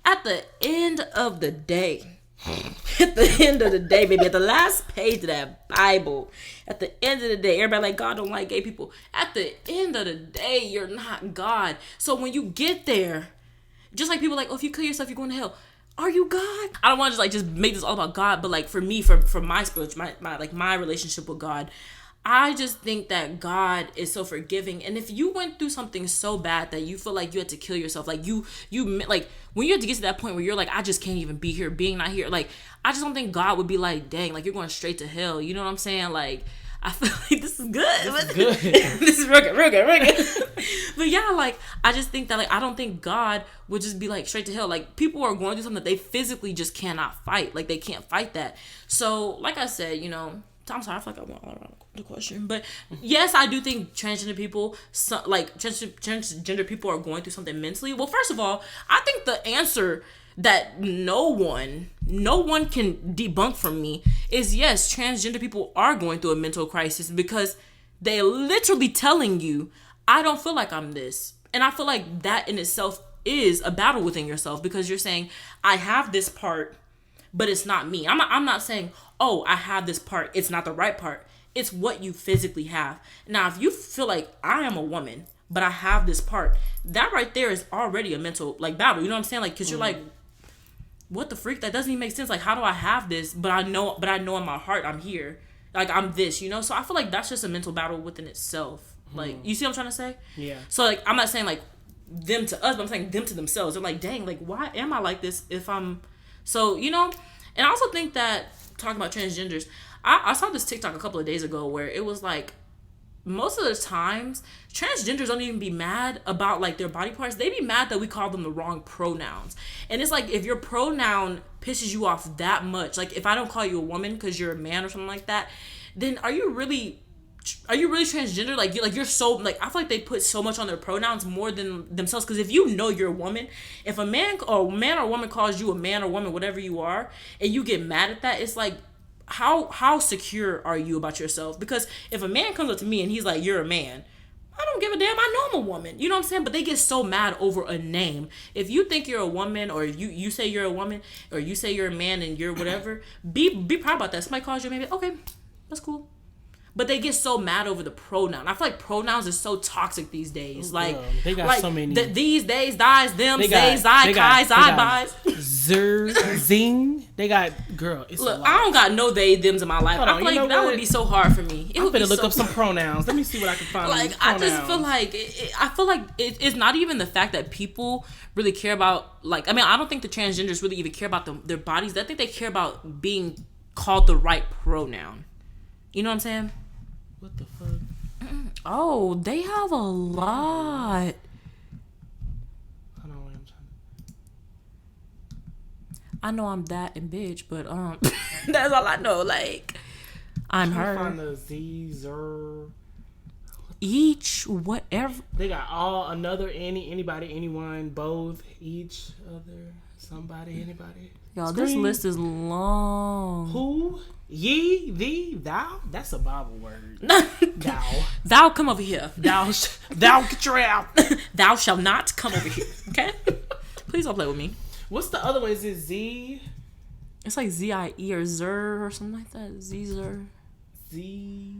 At the end of the day, baby, at the last page of that Bible, at the end of the day, everybody like, God don't like gay people. At the end of the day, you're not God. So when you get there, just like people like, oh, if you kill yourself, you're going to hell. Are you God? I don't want to just make this all about God, but like for me, for my spiritual, my relationship with God, I just think that God is so forgiving. And if you went through something so bad that you feel like you had to kill yourself, like you like when you have to get to that point where you're like, I just can't even be here, being not here. Like, I just don't think God would be like, dang, like you're going straight to hell. You know what I'm saying? Like, I feel like this is good. This is good. This is real good. But yeah, like, I just think that, like, I don't think God would just be like straight to hell. Like, people are going through something that they physically just cannot fight. Like, they can't fight that. So, like I said, you know, I'm sorry, I feel like I went all around the question, but yes, I do think transgender people, transgender people are going through something mentally. Well, first of all, I think the answer that no one can debunk from me is yes, transgender people are going through a mental crisis, because they're literally telling you, I don't feel like I'm this. And I feel like that in itself is a battle within yourself, because you're saying, I have this part, but it's not me. I'm not saying, oh, I have this part, it's not the right part. It's what you physically have. Now, if you feel like I am a woman, but I have this part, that right there is already a mental like battle. You know what I'm saying? Like, because you're like, what the freak? That doesn't even make sense. Like, how do I have this? But I know in my heart I'm here. Like, I'm this, you know? So I feel like that's just a mental battle within itself. Like, you see what I'm trying to say? Yeah. So, like, I'm not saying, like, them to us, but I'm saying them to themselves. They're like, dang, like, why am I like this if I'm... So, you know? And I also think that, talking about transgenders, I saw this TikTok a couple of days ago where it was like, most of the times, transgenders don't even be mad about, like, their body parts. They be mad that we call them the wrong pronouns. And it's like, if your pronoun pisses you off that much, like, if I don't call you a woman because you're a man or something like that, then are you really transgender? Like, you're so, like, I feel like they put so much on their pronouns more than themselves. Because if you know you're a woman, if a man or woman calls you a man or woman, whatever you are, and you get mad at that, it's like, how secure are you about yourself? Because if a man comes up to me and he's like, you're a man, I don't give a damn, I know I'm a woman. You know what I'm saying? But they get so mad over a name. If you think you're a woman, or you say you're a woman, or you say you're a man and you're whatever, be proud about that. Somebody calls you a man, okay, that's cool. But they get so mad over the pronoun. I feel like pronouns are so toxic these days. Like, they got like so many. These days, dies, them, days, I, kais, I, buys. Zing. They got, girl, it's Look, a lot. I don't got no they, thems in my life. Hold I on, feel like that would be so hard for me. I'm gonna look up some pronouns. Let me see what I can find. Like, I just feel like, it's not even the fact that people really care about, like, I mean, I don't think the transgenders really even care about their bodies. I think they care about being called the right pronoun. You know what I'm saying? What the fuck? Oh, they have a lot. I know I'm that and bitch, but that's all I know. Like, I'm her. Find the Z, Zer. Each, whatever. They got all, another, anybody, anyone, both, each, other, somebody, anybody. Y'all, this list is long. Who, ye, thee, thou. That's a Bible word. Thou. Thou come over here. Thou get your out. Thou shall not come over here. Okay? Please don't play with me. What's the other one? Is it Z? It's like Z-I-E or Zer or something like that. Z-Zer. Z.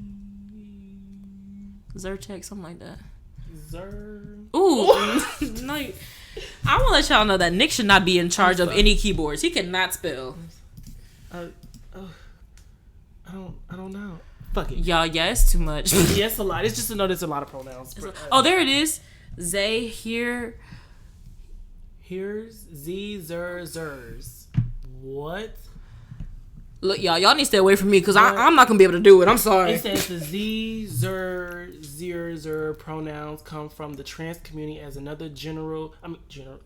Zyrtec, something like that. Zer. Ooh. No, I want to let y'all know that Nick should not be in charge of any keyboards. He cannot spell. I don't know. Fuck it. Y'all, yeah, it's too much. Yeah, it's a lot. It's just to know there's a lot of pronouns. Oh, there it is. Zay, here. Here's Z, Zer, Zers. What? Look, y'all need to stay away from me because I'm not going to be able to do it. I'm sorry. It says the Z, Zer, Zir, Zer pronouns come from the trans community as another general.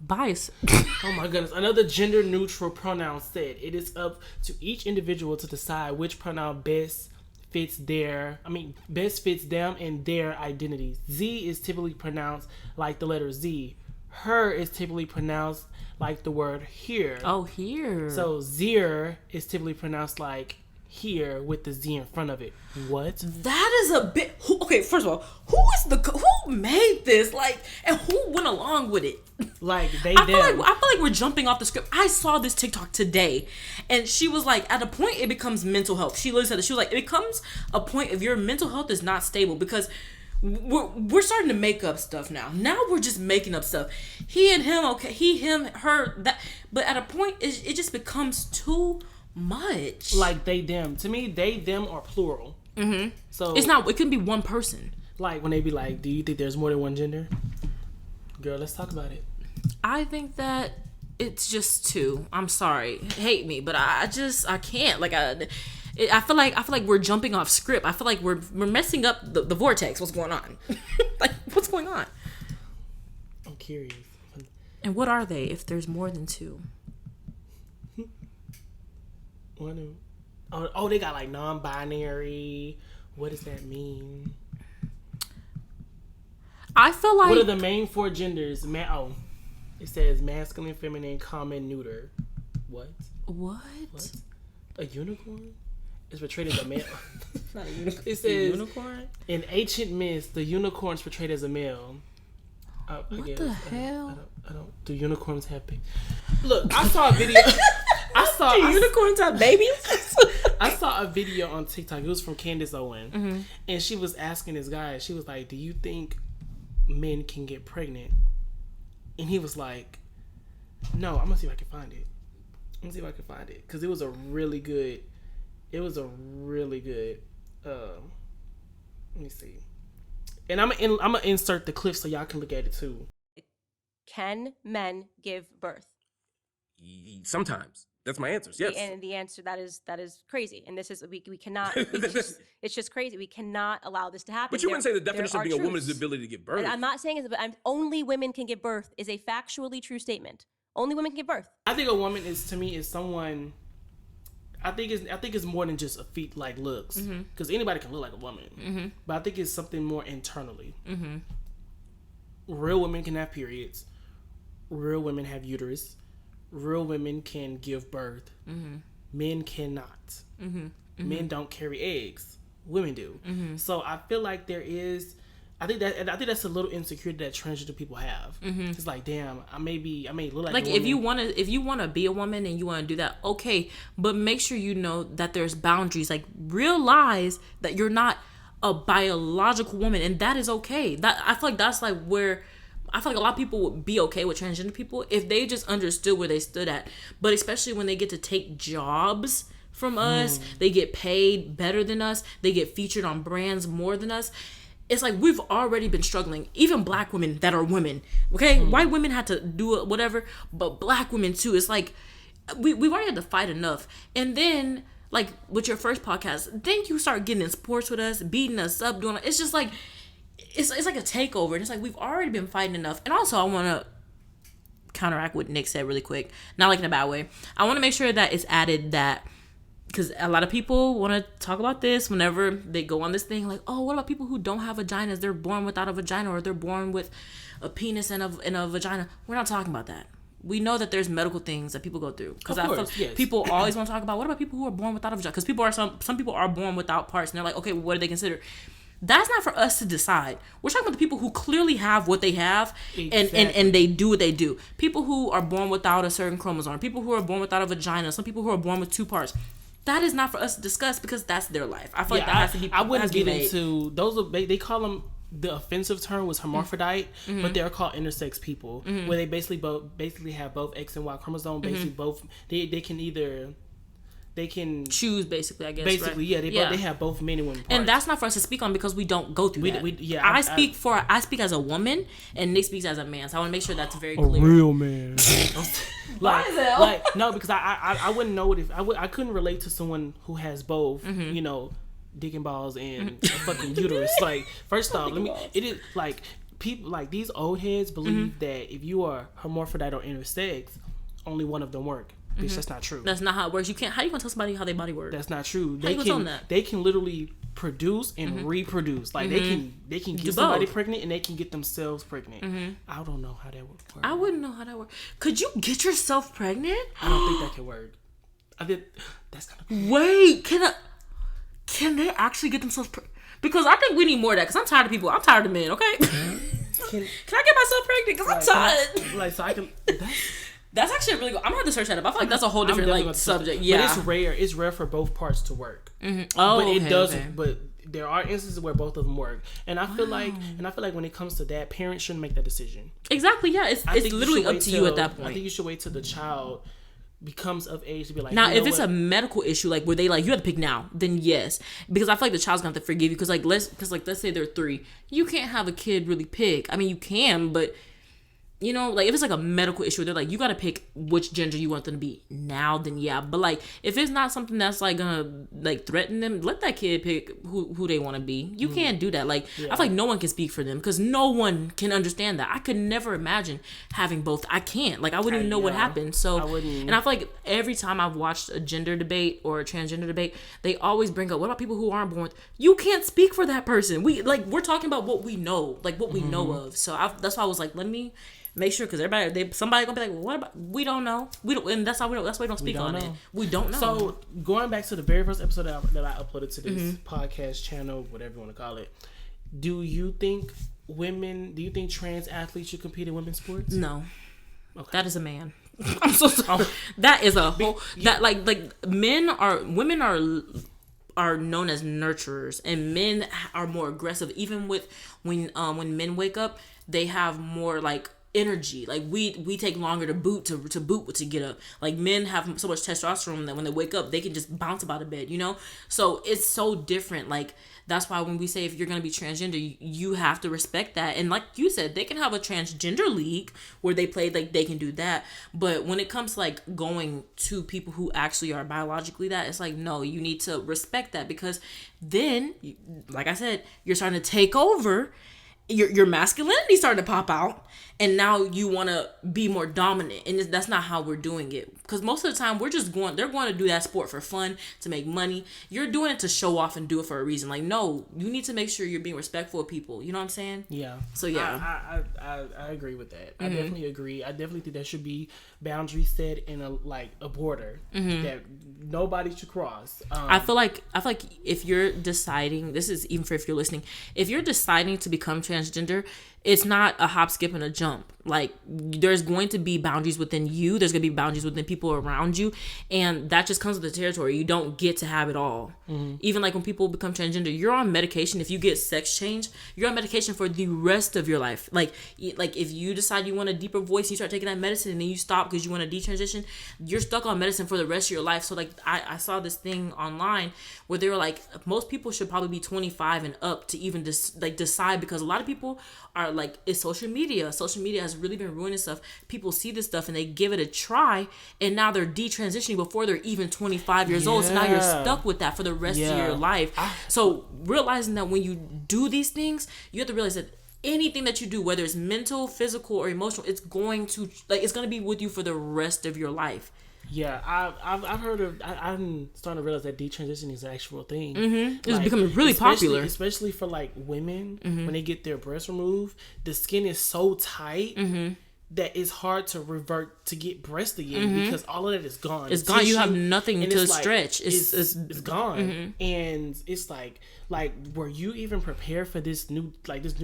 Bias. Oh my goodness. Another gender neutral pronoun said. It is up to each individual to decide which pronoun best fits them and their identities. Z is typically pronounced like the letter Z. Her is typically pronounced like the word here. Oh, here. So Zir is typically pronounced like here with the Z in front of it. What? That is a bit. Okay, first of all, who made this? Like, and who went along with it? Like I feel like we're jumping off the script. I saw this TikTok today, and she was like, at a point it becomes mental health. She literally said that. She was like, it becomes a point if your mental health is not stable because we're starting to make up stuff now. Now we're just making up stuff. He and him, okay. He, him, her, that. But at a point, it just becomes too much. Like they, them. To me, they, them are plural. Mm-hmm. So it's not. It couldn't be one person. Like when they be like, "Do you think there's more than one gender?" Girl, let's talk about it. I think that it's just two. I'm sorry, hate me, but I can't. Like I feel like we're jumping off script. I feel like we're messing up the vortex. What's going on? Like, what's going on? I'm curious. And what are they if there's more than two? Oh, they got like non-binary. What does that mean? I feel like... What are the main four genders? It says masculine, feminine, common, neuter. What? A unicorn? It's portrayed as a male. Not a unicorn. It says, a unicorn? In ancient myths, the unicorn is portrayed as a male. What the hell? I don't. Do unicorns have babies? Look, I saw a video. Do unicorns have babies? I saw a video on TikTok. It was from Candace Owen. Mm-hmm. And she was asking this guy, she was like, do you think men can get pregnant? And he was like, no. I'm going to see if I can find it. Because it was a really good... let me see. And I'm gonna insert the clip so y'all can look at it too. Can men give birth? Sometimes. That's my answer. Yes. And the answer that is crazy. And this is we cannot. It's just crazy. We cannot allow this to happen. But you wouldn't say the definition of being a woman is the ability to give birth. And I'm not saying it, but only women can give birth is a factually true statement. Only women can give birth. I think a woman is someone. I think it's more than just a feat like looks, because anybody can look like a woman. Mm-hmm. But I think it's something more internally. Mm-hmm. Real women can have periods. Real women have uterus. Real women can give birth. Mm-hmm. Men cannot. Mm-hmm. Mm-hmm. Men don't carry eggs. Women do. Mm-hmm. So I feel like there is. I think that's a little insecurity that transgender people have. Mm-hmm. It's like, damn, I may look like a woman. if you want to be a woman and you want to do that, okay, but make sure you know that there's boundaries. Like, realize that you're not a biological woman, and that is okay. That I feel like that's like where I feel like a lot of people would be okay with transgender people if they just understood where they stood at. But especially when they get to take jobs from us, they get paid better than us, they get featured on brands more than us. It's like we've already been struggling. Even black women that are women, okay? White women had to do it, whatever, but black women too. It's like we've already had to fight enough. And then, like with your first podcast, then you start getting in sports with us, beating us up, doing. It's just like it's like a takeover. And it's like we've already been fighting enough. And also, I want to counteract what Nick said really quick, not like in a bad way. I want to make sure that it's added that, because a lot of people want to talk about this whenever they go on this thing, like, oh, what about people who don't have vaginas? They're born without a vagina, or they're born with a penis and a vagina. We're not talking about that. We know that there's medical things that people go through. Because I feel yes. People always want to talk about, what about people who are born without a vagina? Because some people are born without parts, and they're like, okay, well, what do they consider? That's not for us to decide. We're talking about the people who clearly have what they have, exactly. and they do what they do. People who are born without a certain chromosome, people who are born without a vagina, some people who are born with 2 parts. That is not for us to discuss, because that's their life. I feel like that has to be. I wouldn't get into those. They call them, the offensive term was hermaphrodite, but they're called intersex people, where they basically have both X and Y chromosome. Basically, both they can choose, basically, I guess. Basically, right? They have both men and women parts. And that's not for us to speak on, because we don't go through that. I speak as a woman, and Nick speaks as a man. So I want to make sure that's very clear. A real man. Like no, because I wouldn't know it if I couldn't relate to someone who has both, dick and balls and a fucking uterus. Like, first off, it is like people like these old heads believe that if you are hermaphrodite or intersex, only one of them work. Bitch, that's not true. That's not how it works. How you gonna tell somebody how their body works? That's not true. How you gonna tell them that? They can literally produce and reproduce. Like they can get somebody pregnant, and they can get themselves pregnant. I don't know how that would work. I wouldn't know how that works. Could you get yourself pregnant? I don't think that can work. That's kind of wait. Can they actually get themselves pregnant? Because I think we need more of that. Because I'm tired of people. I'm tired of men. Okay. Can I get myself pregnant? Because I'm tired. That's actually a really good. I'm gonna have to search that up. I feel like that's a whole different subject. Yeah, but it's rare. It's rare for both parts to work. Oh, but it doesn't. Okay. But there are instances where both of them work, and I feel like when it comes to that, parents shouldn't make that decision. Exactly. Yeah, it's literally up to you at that point. I think you should wait till the child becomes of age to be like. Now, if it's a medical issue, like where they like you have to pick now, then yes, because I feel like the child's gonna have to forgive you. Because let's say they're 3, you can't have a kid really pick. I mean, you can, but. Like if it's like a medical issue, they're like, you gotta pick which gender you want them to be now, then yeah. But like if it's not something that's like gonna like threaten them, let that kid pick who they want to be. You can't do that. Like I feel like no one can speak for them, because no one can understand that. I could never imagine having both. I can't. Like I wouldn't even know what happened. So and I feel like every time I've watched a gender debate or a transgender debate, they always bring up, what about people who aren't born with? You can't speak for that person. We're talking about what we know, like what we know of. So that's why I was like, let me make sure, because somebody gonna be like, well, what about? We don't know. We don't, and that's why we don't speak on it. We don't know. So going back to the very first episode that I uploaded to this podcast channel, whatever you want to call it, do you think trans athletes should compete in women's sports? No. Okay. That is a man. I'm so sorry. That is a whole that like women are known as nurturers, and men are more aggressive. Even with when men wake up, they have more like energy. Like we take longer to boot to get up. Like men have so much testosterone that when they wake up, they can just bounce up out of bed, so it's so different. Like that's why when we say if you're going to be transgender, you have to respect that. And like you said, they can have a transgender league where they play, like they can do that. But when it comes to like going to people who actually are biologically that, it's like, no, you need to respect that, because then, like I said, you're starting to take over. Your masculinity starting to pop out, and now you want to be more dominant, and that's not how we're doing it. Because most of the time they're going to do that sport for fun, to make money. You're doing it to show off and do it for a reason. Like, no, you need to make sure you're being respectful of people. You know what I'm saying? Yeah. So yeah, I agree with that. I definitely agree. I definitely think there should be boundaries set in a border that nobody should cross. I feel like if you're deciding, this is even for if you're listening, if you're deciding to become transgender, it's not a hop, skip, and a jump. Like, there's going to be boundaries within you. There's going to be boundaries within people around you. And that just comes with the territory. You don't get to have it all. Even like when people become transgender, you're on medication. If you get sex change, you're on medication for the rest of your life. Like if you decide you want a deeper voice, you start taking that medicine, and then you stop because you want to detransition, you're stuck on medicine for the rest of your life. So like I saw this thing online where they were like, most people should probably be 25 and up to even decide, because a lot of people are like, it's social media. Social media has really been ruining stuff. People see this stuff and they give it a try, and now they're detransitioning before they're even 25 years old. So now you're stuck with that for the rest of your life. So realizing that when you do these things, you have to realize that anything that you do, whether it's mental, physical, or emotional, it's going to be with you for the rest of your life. Yeah, I've heard of. I'm starting to realize that detransitioning is an actual thing. It's becoming really popular, especially for like women when they get their breasts removed. The skin is so tight that it's hard to revert to get breast again because all of that is gone. It's gone. You have nothing to stretch. It's gone, and it's like were you even prepared for this new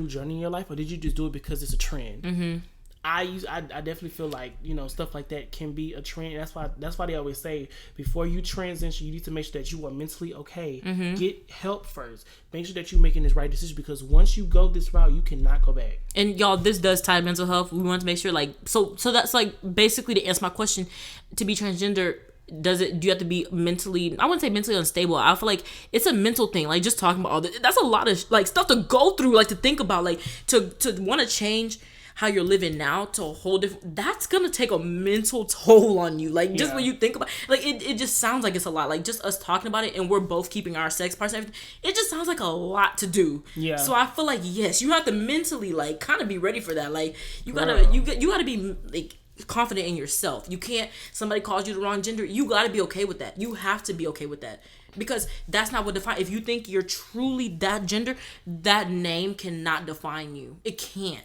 journey in your life, or did you just do it because it's a trend? I definitely feel like, you know, stuff like that can be a trend. That's why they always say before you transition, you need to make sure that you are mentally okay. Get help first. Make sure that you're making this right decision, because once you go this route, you cannot go back. And y'all, this does tie to mental health. We want to make sure, like, so that's like basically to answer my question. To be transgender, do you have to be mentally, I wouldn't say mentally unstable. I feel like it's a mental thing. Like, just talking about all this, that's a lot of like stuff to go through, like to think about, like to want to change how you're living now to a whole different, that's gonna take a mental toll on you. Like, just when you think about, like, it just sounds like it's a lot. Like, just us talking about it, and we're both keeping our sex parts and everything, it just sounds like a lot to do. Yeah. So I feel like, yes, you have to mentally, like, kind of be ready for that. Like, you gotta be, like, confident in yourself. You can't, somebody calls you the wrong gender, you gotta be okay with that. You have to be okay with that. Because that's not what defines. If you think you're truly that gender, that name cannot define you. It can't.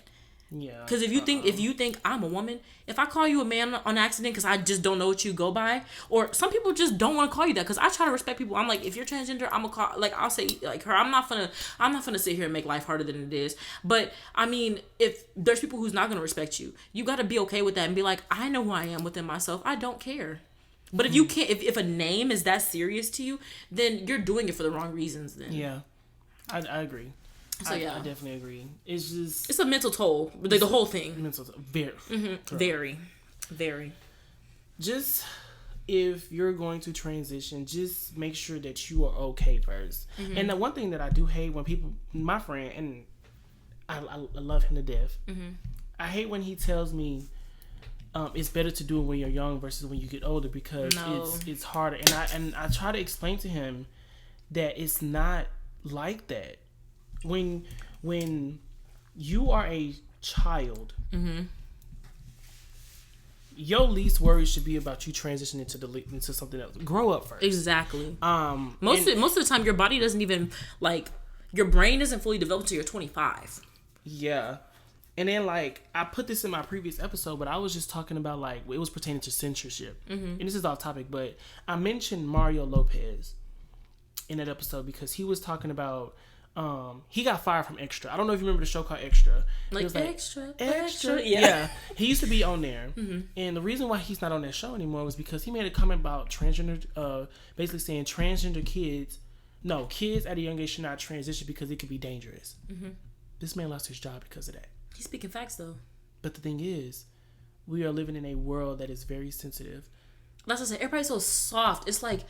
Yeah. Because if you think I'm a woman, if I call you a man on accident because I just don't know what you go by, or some people just don't want to call you that, because I try to respect people. I'm like, if you're transgender, I'm gonna call, like, I'll say like her. I'm not gonna sit here and make life harder than it is. But I mean, if there's people who's not gonna respect you, you got to be okay with that and be like, I know who I am within myself. I don't care. But if you can't, if a name is that serious to you, then you're doing it for the wrong reasons. Then I agree. So I definitely agree. It's a mental toll, like the whole thing. Mental toll, very. Just if you're going to transition, just make sure that you are okay first. And the one thing that I do hate when people, my friend, and I love him to death. I hate when he tells me it's better to do it when you're young versus when you get older, because it's harder. And I try to explain to him that it's not like that. When you are a child, your least worry should be about you transitioning into something else. Grow up first. Exactly. Most of the time, your body doesn't even, like, your brain isn't fully developed until you're 25. Yeah. And then, like, I put this in my previous episode, but I was just talking about, like, it was pertaining to censorship. And this is off topic, but I mentioned Mario Lopez in that episode because he was talking about he got fired from Extra. I don't know if you remember the show called Extra. Like, it was Extra. Yeah. He used to be on there. And the reason why he's not on that show anymore was because he made a comment about transgender, basically saying transgender kids at a young age should not transition because it could be dangerous. This man lost his job because of that. He's speaking facts, though. But the thing is, we are living in a world that is very sensitive. That's what I said. Everybody's so soft. It's like,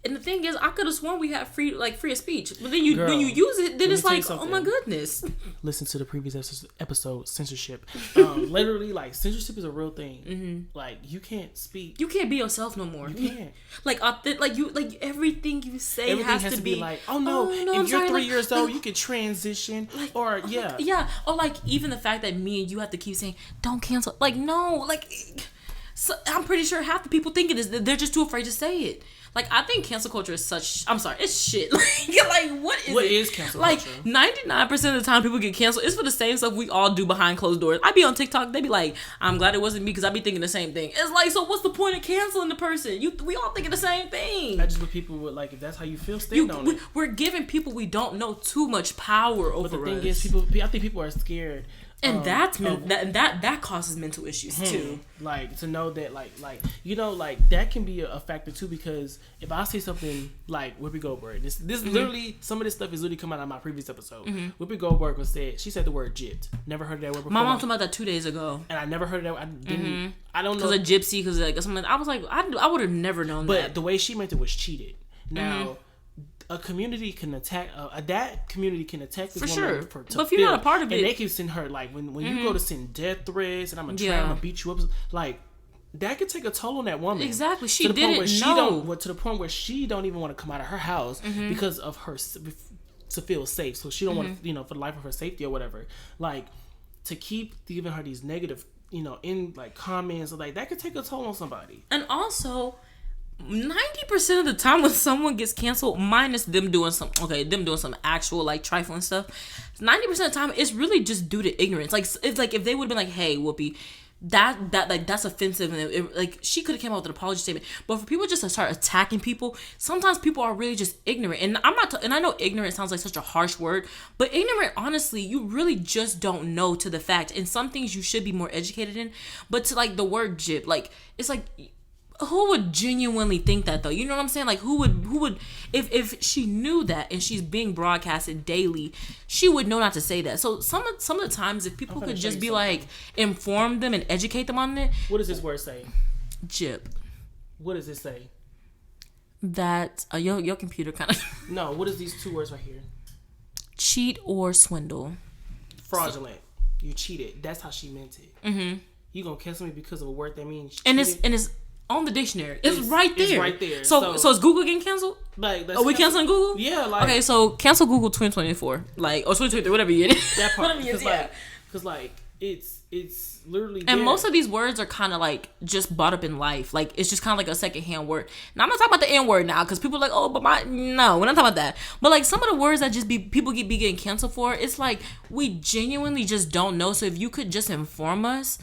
and the thing is, I could have sworn we had free of speech. But then when you use it, then it's like, oh my goodness. Listen to the previous episode, censorship. Literally, like, censorship is a real thing. Like, you can't speak. You can't be yourself no more. You can't. Like everything you say everything has to be like, oh no, if you're 3 years old, you can transition. Like, or yeah, or like even the fact that me and you have to keep saying, don't cancel. Like, no, like, so I'm pretty sure half the people think it is. They're just too afraid to say it. Like, I think cancel culture is it's shit. Like, what is cancel culture? Like, 99% of the time people get canceled, it's for the same stuff we all do behind closed doors. I be on TikTok, they be like, I'm glad it wasn't me, because I be thinking the same thing. It's like, so what's the point of canceling the person? We all thinking the same thing. I just wish people would, like, if that's how you feel, stand on it. We're giving people we don't know too much power over us. But the thing is, I think people are scared. And that causes mental issues too. Like, to know that, like you know, like, that can be a factor too, because if I say something like Whoopi Goldberg, this literally, some of this stuff is literally come out of my previous episode. Whoopi Goldberg she said the word gypped. Never heard that word before. My mom told me about that 2 days ago, and I never heard that. I didn't. I don't know. Because a gypsy, because like something. I was like, I would have never known that. But the way she meant it was cheated. Now. A community can attack. That community can attack this woman but if you're not a part of it, and they can send her, like, when you go to send death threats, and I'm gonna beat you up, like, that could take a toll on that woman. Exactly, she didn't know. To the point where she don't even want to come out of her house because of her to feel safe. So she don't want to, for the life of her safety or whatever. Like, to keep giving her these negative, in like comments, like that could take a toll on somebody. And also, 90% of the time when someone gets canceled, minus them doing some actual like trifling stuff, 90% of the time it's really just due to ignorance. Like, it's like if they would have been like, "Hey, Whoopi, that's offensive," and like she could have came out with an apology statement. But for people just to start attacking people, sometimes people are really just ignorant. And and I know ignorant sounds like such a harsh word, but ignorant, honestly, you really just don't know to the fact. And some things you should be more educated in. But to like the word "jip," like it's like, who would genuinely think that though? You know what I'm saying? Like who would if she knew that and she's being broadcasted daily, she would know not to say that. So some of the times if people could just be like, inform them and educate them on it. What does this word say? Jip. What does it say? That your computer kind of No, what is these two words right here? Cheat or swindle. Fraudulent. You cheated. That's how she meant it. Mm-hmm. You gonna cancel me because of a word that means and it's on the dictionary. It's right there. It's right there. So is Google getting canceled? Like, are we canceling Google? Yeah. Like, okay, so cancel Google 2024, like, or 2023, whatever year it is. That part. Because it's literally. And there. most of these words are kind of like just brought up in life. Like it's just kind of like a secondhand word. Now I'm not talking about the N word now because people are like, oh, but no, we're not talking about that. But like some of the words that just people be getting canceled for, it's like we genuinely just don't know. So if you could just inform us,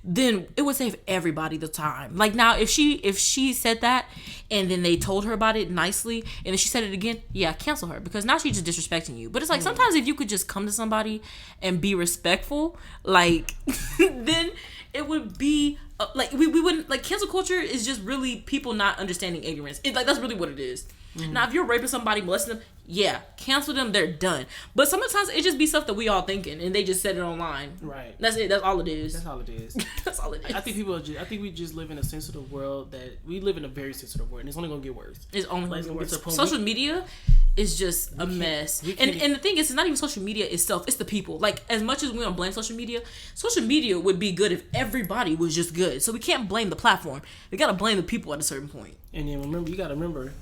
then it would save everybody the time. Like now, if she said that and then they told her about it nicely and then she said it again, yeah, cancel her because now she's just disrespecting you. But it's like sometimes if you could just come to somebody and be respectful, like then it would be like we wouldn't like cancel culture is just really people not understanding ignorance. It's like that's really what it is. Now, if you're raping somebody, molesting them, yeah, cancel them. They're done. But sometimes it just be stuff that we all thinking, and they just said it online. Right. That's it. That's all it is. That's all it is. That's all it is. I think we just live in a sensitive world that we live in a very sensitive world, and it's only gonna get worse. It's only going to get worse. Social media is just a mess. And the thing is, it's not even social media itself. It's the people. Like, as much as we don't blame social media would be good if everybody was just good. So we can't blame the platform. We gotta blame the people at a certain point. And then you gotta remember.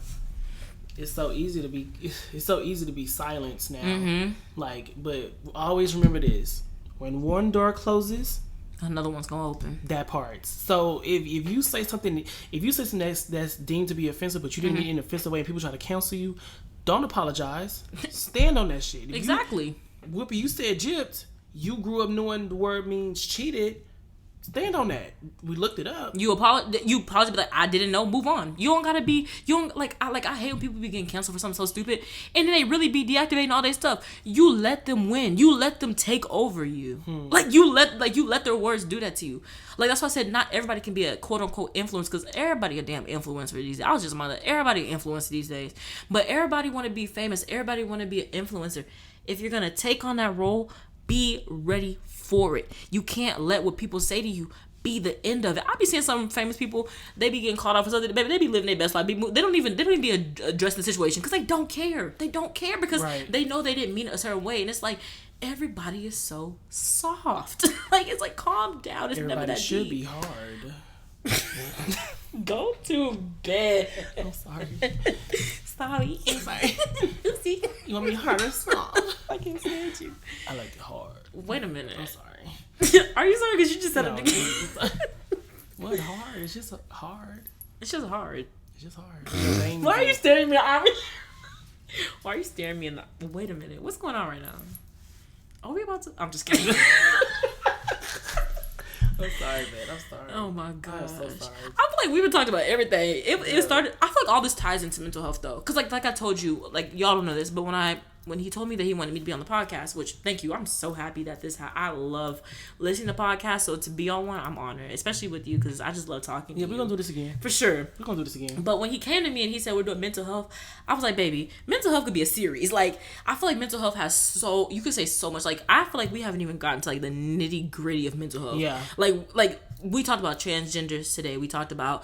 It's so easy to be silenced now. Mm-hmm. Like, but always remember this: when one door closes, another one's gonna open. That part. So if you say something that's deemed to be offensive, but you didn't mean in an offensive way, and people try to cancel you, don't apologize. Stand on that shit. Exactly. Whoopi, you said gypped. You grew up knowing the word means cheated. Stand on that. We looked it up. You apologize, be like, I didn't know, move on. You don't gotta be, I hate when people be getting canceled for something so stupid, and then they really be deactivating all their stuff. You let them win. You let them take over you. You let their words do that to you. Like, that's why I said not everybody can be a quote unquote influencer, because everybody a damn influencer these days. I was just everybody an influencer these days. But everybody wanna be famous. Everybody wanna be an influencer. If you're gonna take on that role, be ready for it. You can't let what people say to you be the end of it. I be seeing some famous people, they be getting caught off for something. Baby, they be living their best life. They don't even be addressing the situation because they don't care. They don't care because they know they didn't mean it a certain way. And it's like, everybody is so soft. Like, it's like, calm down. It's everybody never that should deep. be hard. Go to bed. I'm sorry. Sorry. I'm sorry. See? You want me hard or soft? I can't stand you. I like it hard. Wait a minute. I'm sorry. Are you sorry because you just said it again? What hard? It's just hard. It's just hard. It's just hard. Why are you staring me in the eye? Why are you staring me in the... Wait a minute. What's going on right now? Are we about to... I'm just kidding. I'm sorry, man. I'm sorry. Oh my gosh. I'm so sorry. I feel like we've been talking about everything. It started... I feel like all this ties into mental health though. Because like I told you, like y'all don't know this, but when he told me that he wanted me to be on the podcast, which thank you, I'm so happy that I love listening to podcasts. So to be on one, I'm honored, especially with you because I just love talking. Yeah, we're gonna do this again for sure. We're gonna do this again. But when he came to me and he said we're doing mental health, I was like, baby, mental health could be a series. Like, I feel like mental health has you could say so much. Like, I feel like we haven't even gotten to like the nitty gritty of mental health. Yeah. Like we talked about transgenders today. We talked about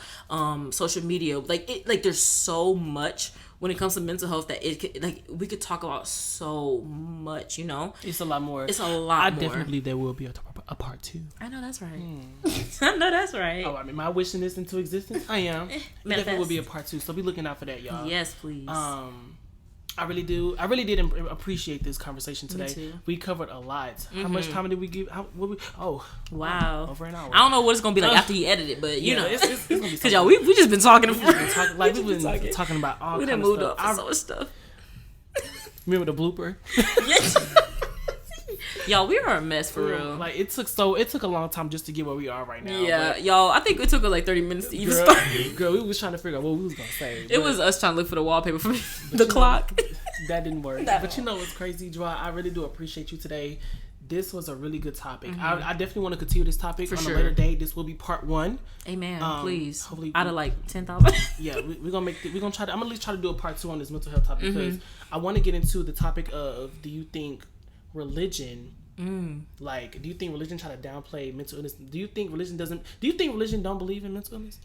social media. Like there's so much when it comes to mental health that we could talk about so much, you know? It's a lot more. It's a lot more. I definitely believe there will be a part 2. I know that's right. I know that's right. Oh, I mean, am I wishing this into existence? I am. Definitely will be a part 2, so be looking out for that, y'all. Yes, please. I really do. I really did appreciate this conversation today. Me too. We covered a lot. How much time did we give? Wow. Over an hour. I don't know what it's gonna be like after you edit it, but you know, it's gonna be because y'all, we just been talking. We've been talking about all We kind done of moved stuff. up for so much stuff. Remember the blooper? Yes. Y'all, we are a mess for real. Like it took a long time just to get where we are right now. Yeah, y'all. I think it took us like 30 minutes to even start. Girl, we was trying to figure out what we was gonna say. It was us trying to look for the wallpaper for the clock. That didn't work. But you know what's crazy, Jois? I really do appreciate you today. This was a really good topic. I definitely want to continue this topic on a later date. This will be part 1. Amen. Please. Hopefully, out of like 10,000. Yeah, we're gonna try to. I'm gonna at least try to do a part 2 on this mental health topic because I want to get into the topic of, do you think religion, like, do you think religion try to downplay mental illness? Do you think religion don't believe in mental illness?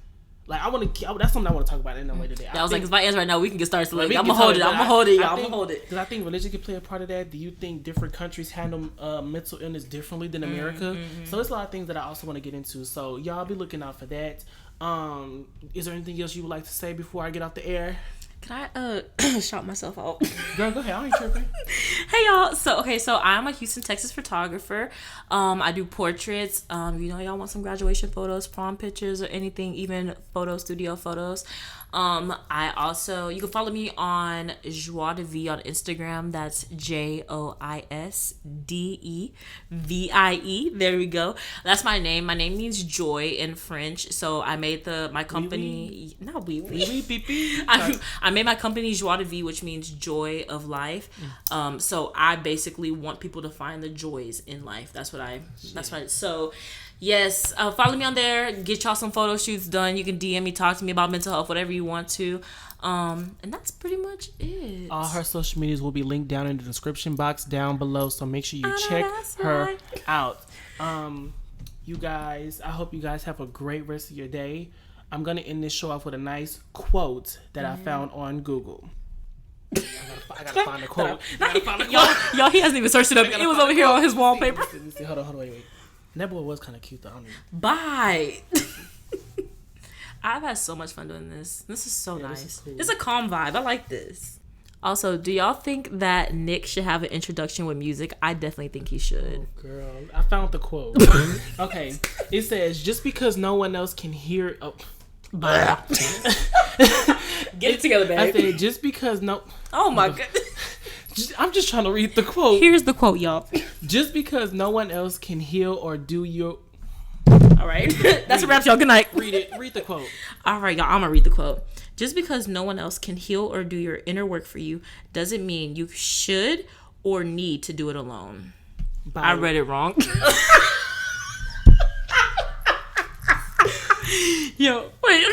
Like, that's something I want to talk about in a way today. I was like, if I answer right now, we can get started. So like, I'm gonna hold it, y'all. I'm gonna hold it. Because I think religion can play a part of that. Do you think different countries handle mental illness differently than America? So there's a lot of things that I also want to get into. So y'all be looking out for that. Is there anything else you would like to say before I get off the air? Can I shout myself out? Girl, go ahead. I ain't tripping. Hey y'all. So I'm a Houston, Texas photographer. I do portraits. Y'all want some graduation photos, prom pictures, or anything, even studio photos. I also, you can follow me on Jois de Vie on Instagram. That's JOISDEVIE. There we go. That's my name. My name means joy in French. So I made my company. Not I made my company Jois de Vie, which means joy of life. So I basically want people to find the joys in life. That's what so yes, follow me on there. Get y'all some photo shoots done. You can DM me, talk to me about mental health, whatever you want to. And that's pretty much it. All her social medias will be linked down in the description box down below, so make sure you check her out. You guys, I hope you guys have a great rest of your day. I'm gonna end this show off with a nice quote that I found on Google. I gotta find a quote. Y'all, he hasn't even searched it up. It was over here on his wallpaper. Hold on, wait. That boy was kind of cute though. Bye. I've had so much fun doing this. This is so nice. Is cool. It's a calm vibe. I like this. Also, do y'all think that Nick should have an introduction with music? I definitely think he should. Oh, girl, I found the quote. Okay, it says, just because no one else can hear... Get it together, babe. I said, just because no... Oh, my God. I'm just trying to read the quote. Here's the quote, y'all. Just because no one else can heal or do your... All right. That's a wrap, y'all. Good night. Read it. Read the quote. All right, y'all. I'm going to read the quote. Just because no one else can heal or do your inner work for you doesn't mean you should or need to do it alone. I read it wrong. Yo, wait.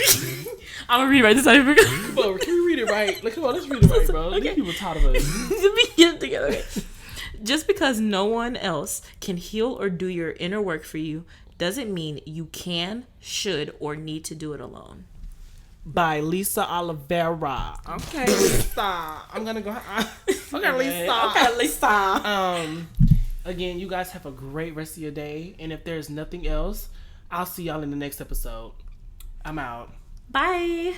I'm going to read it right this time. Come on, can we read it right? Like, come on, let's read it right, bro. Okay. These people tired of us. Let me get it together. Okay. Just because no one else can heal or do your inner work for you doesn't mean you can, should, or need to do it alone. By Lisa Oliveira. Okay, Lisa. I'm gonna go. Okay, Lisa. Okay, Lisa. Again, you guys have a great rest of your day, and if there's nothing else, I'll see y'all in the next episode. I'm out. Bye.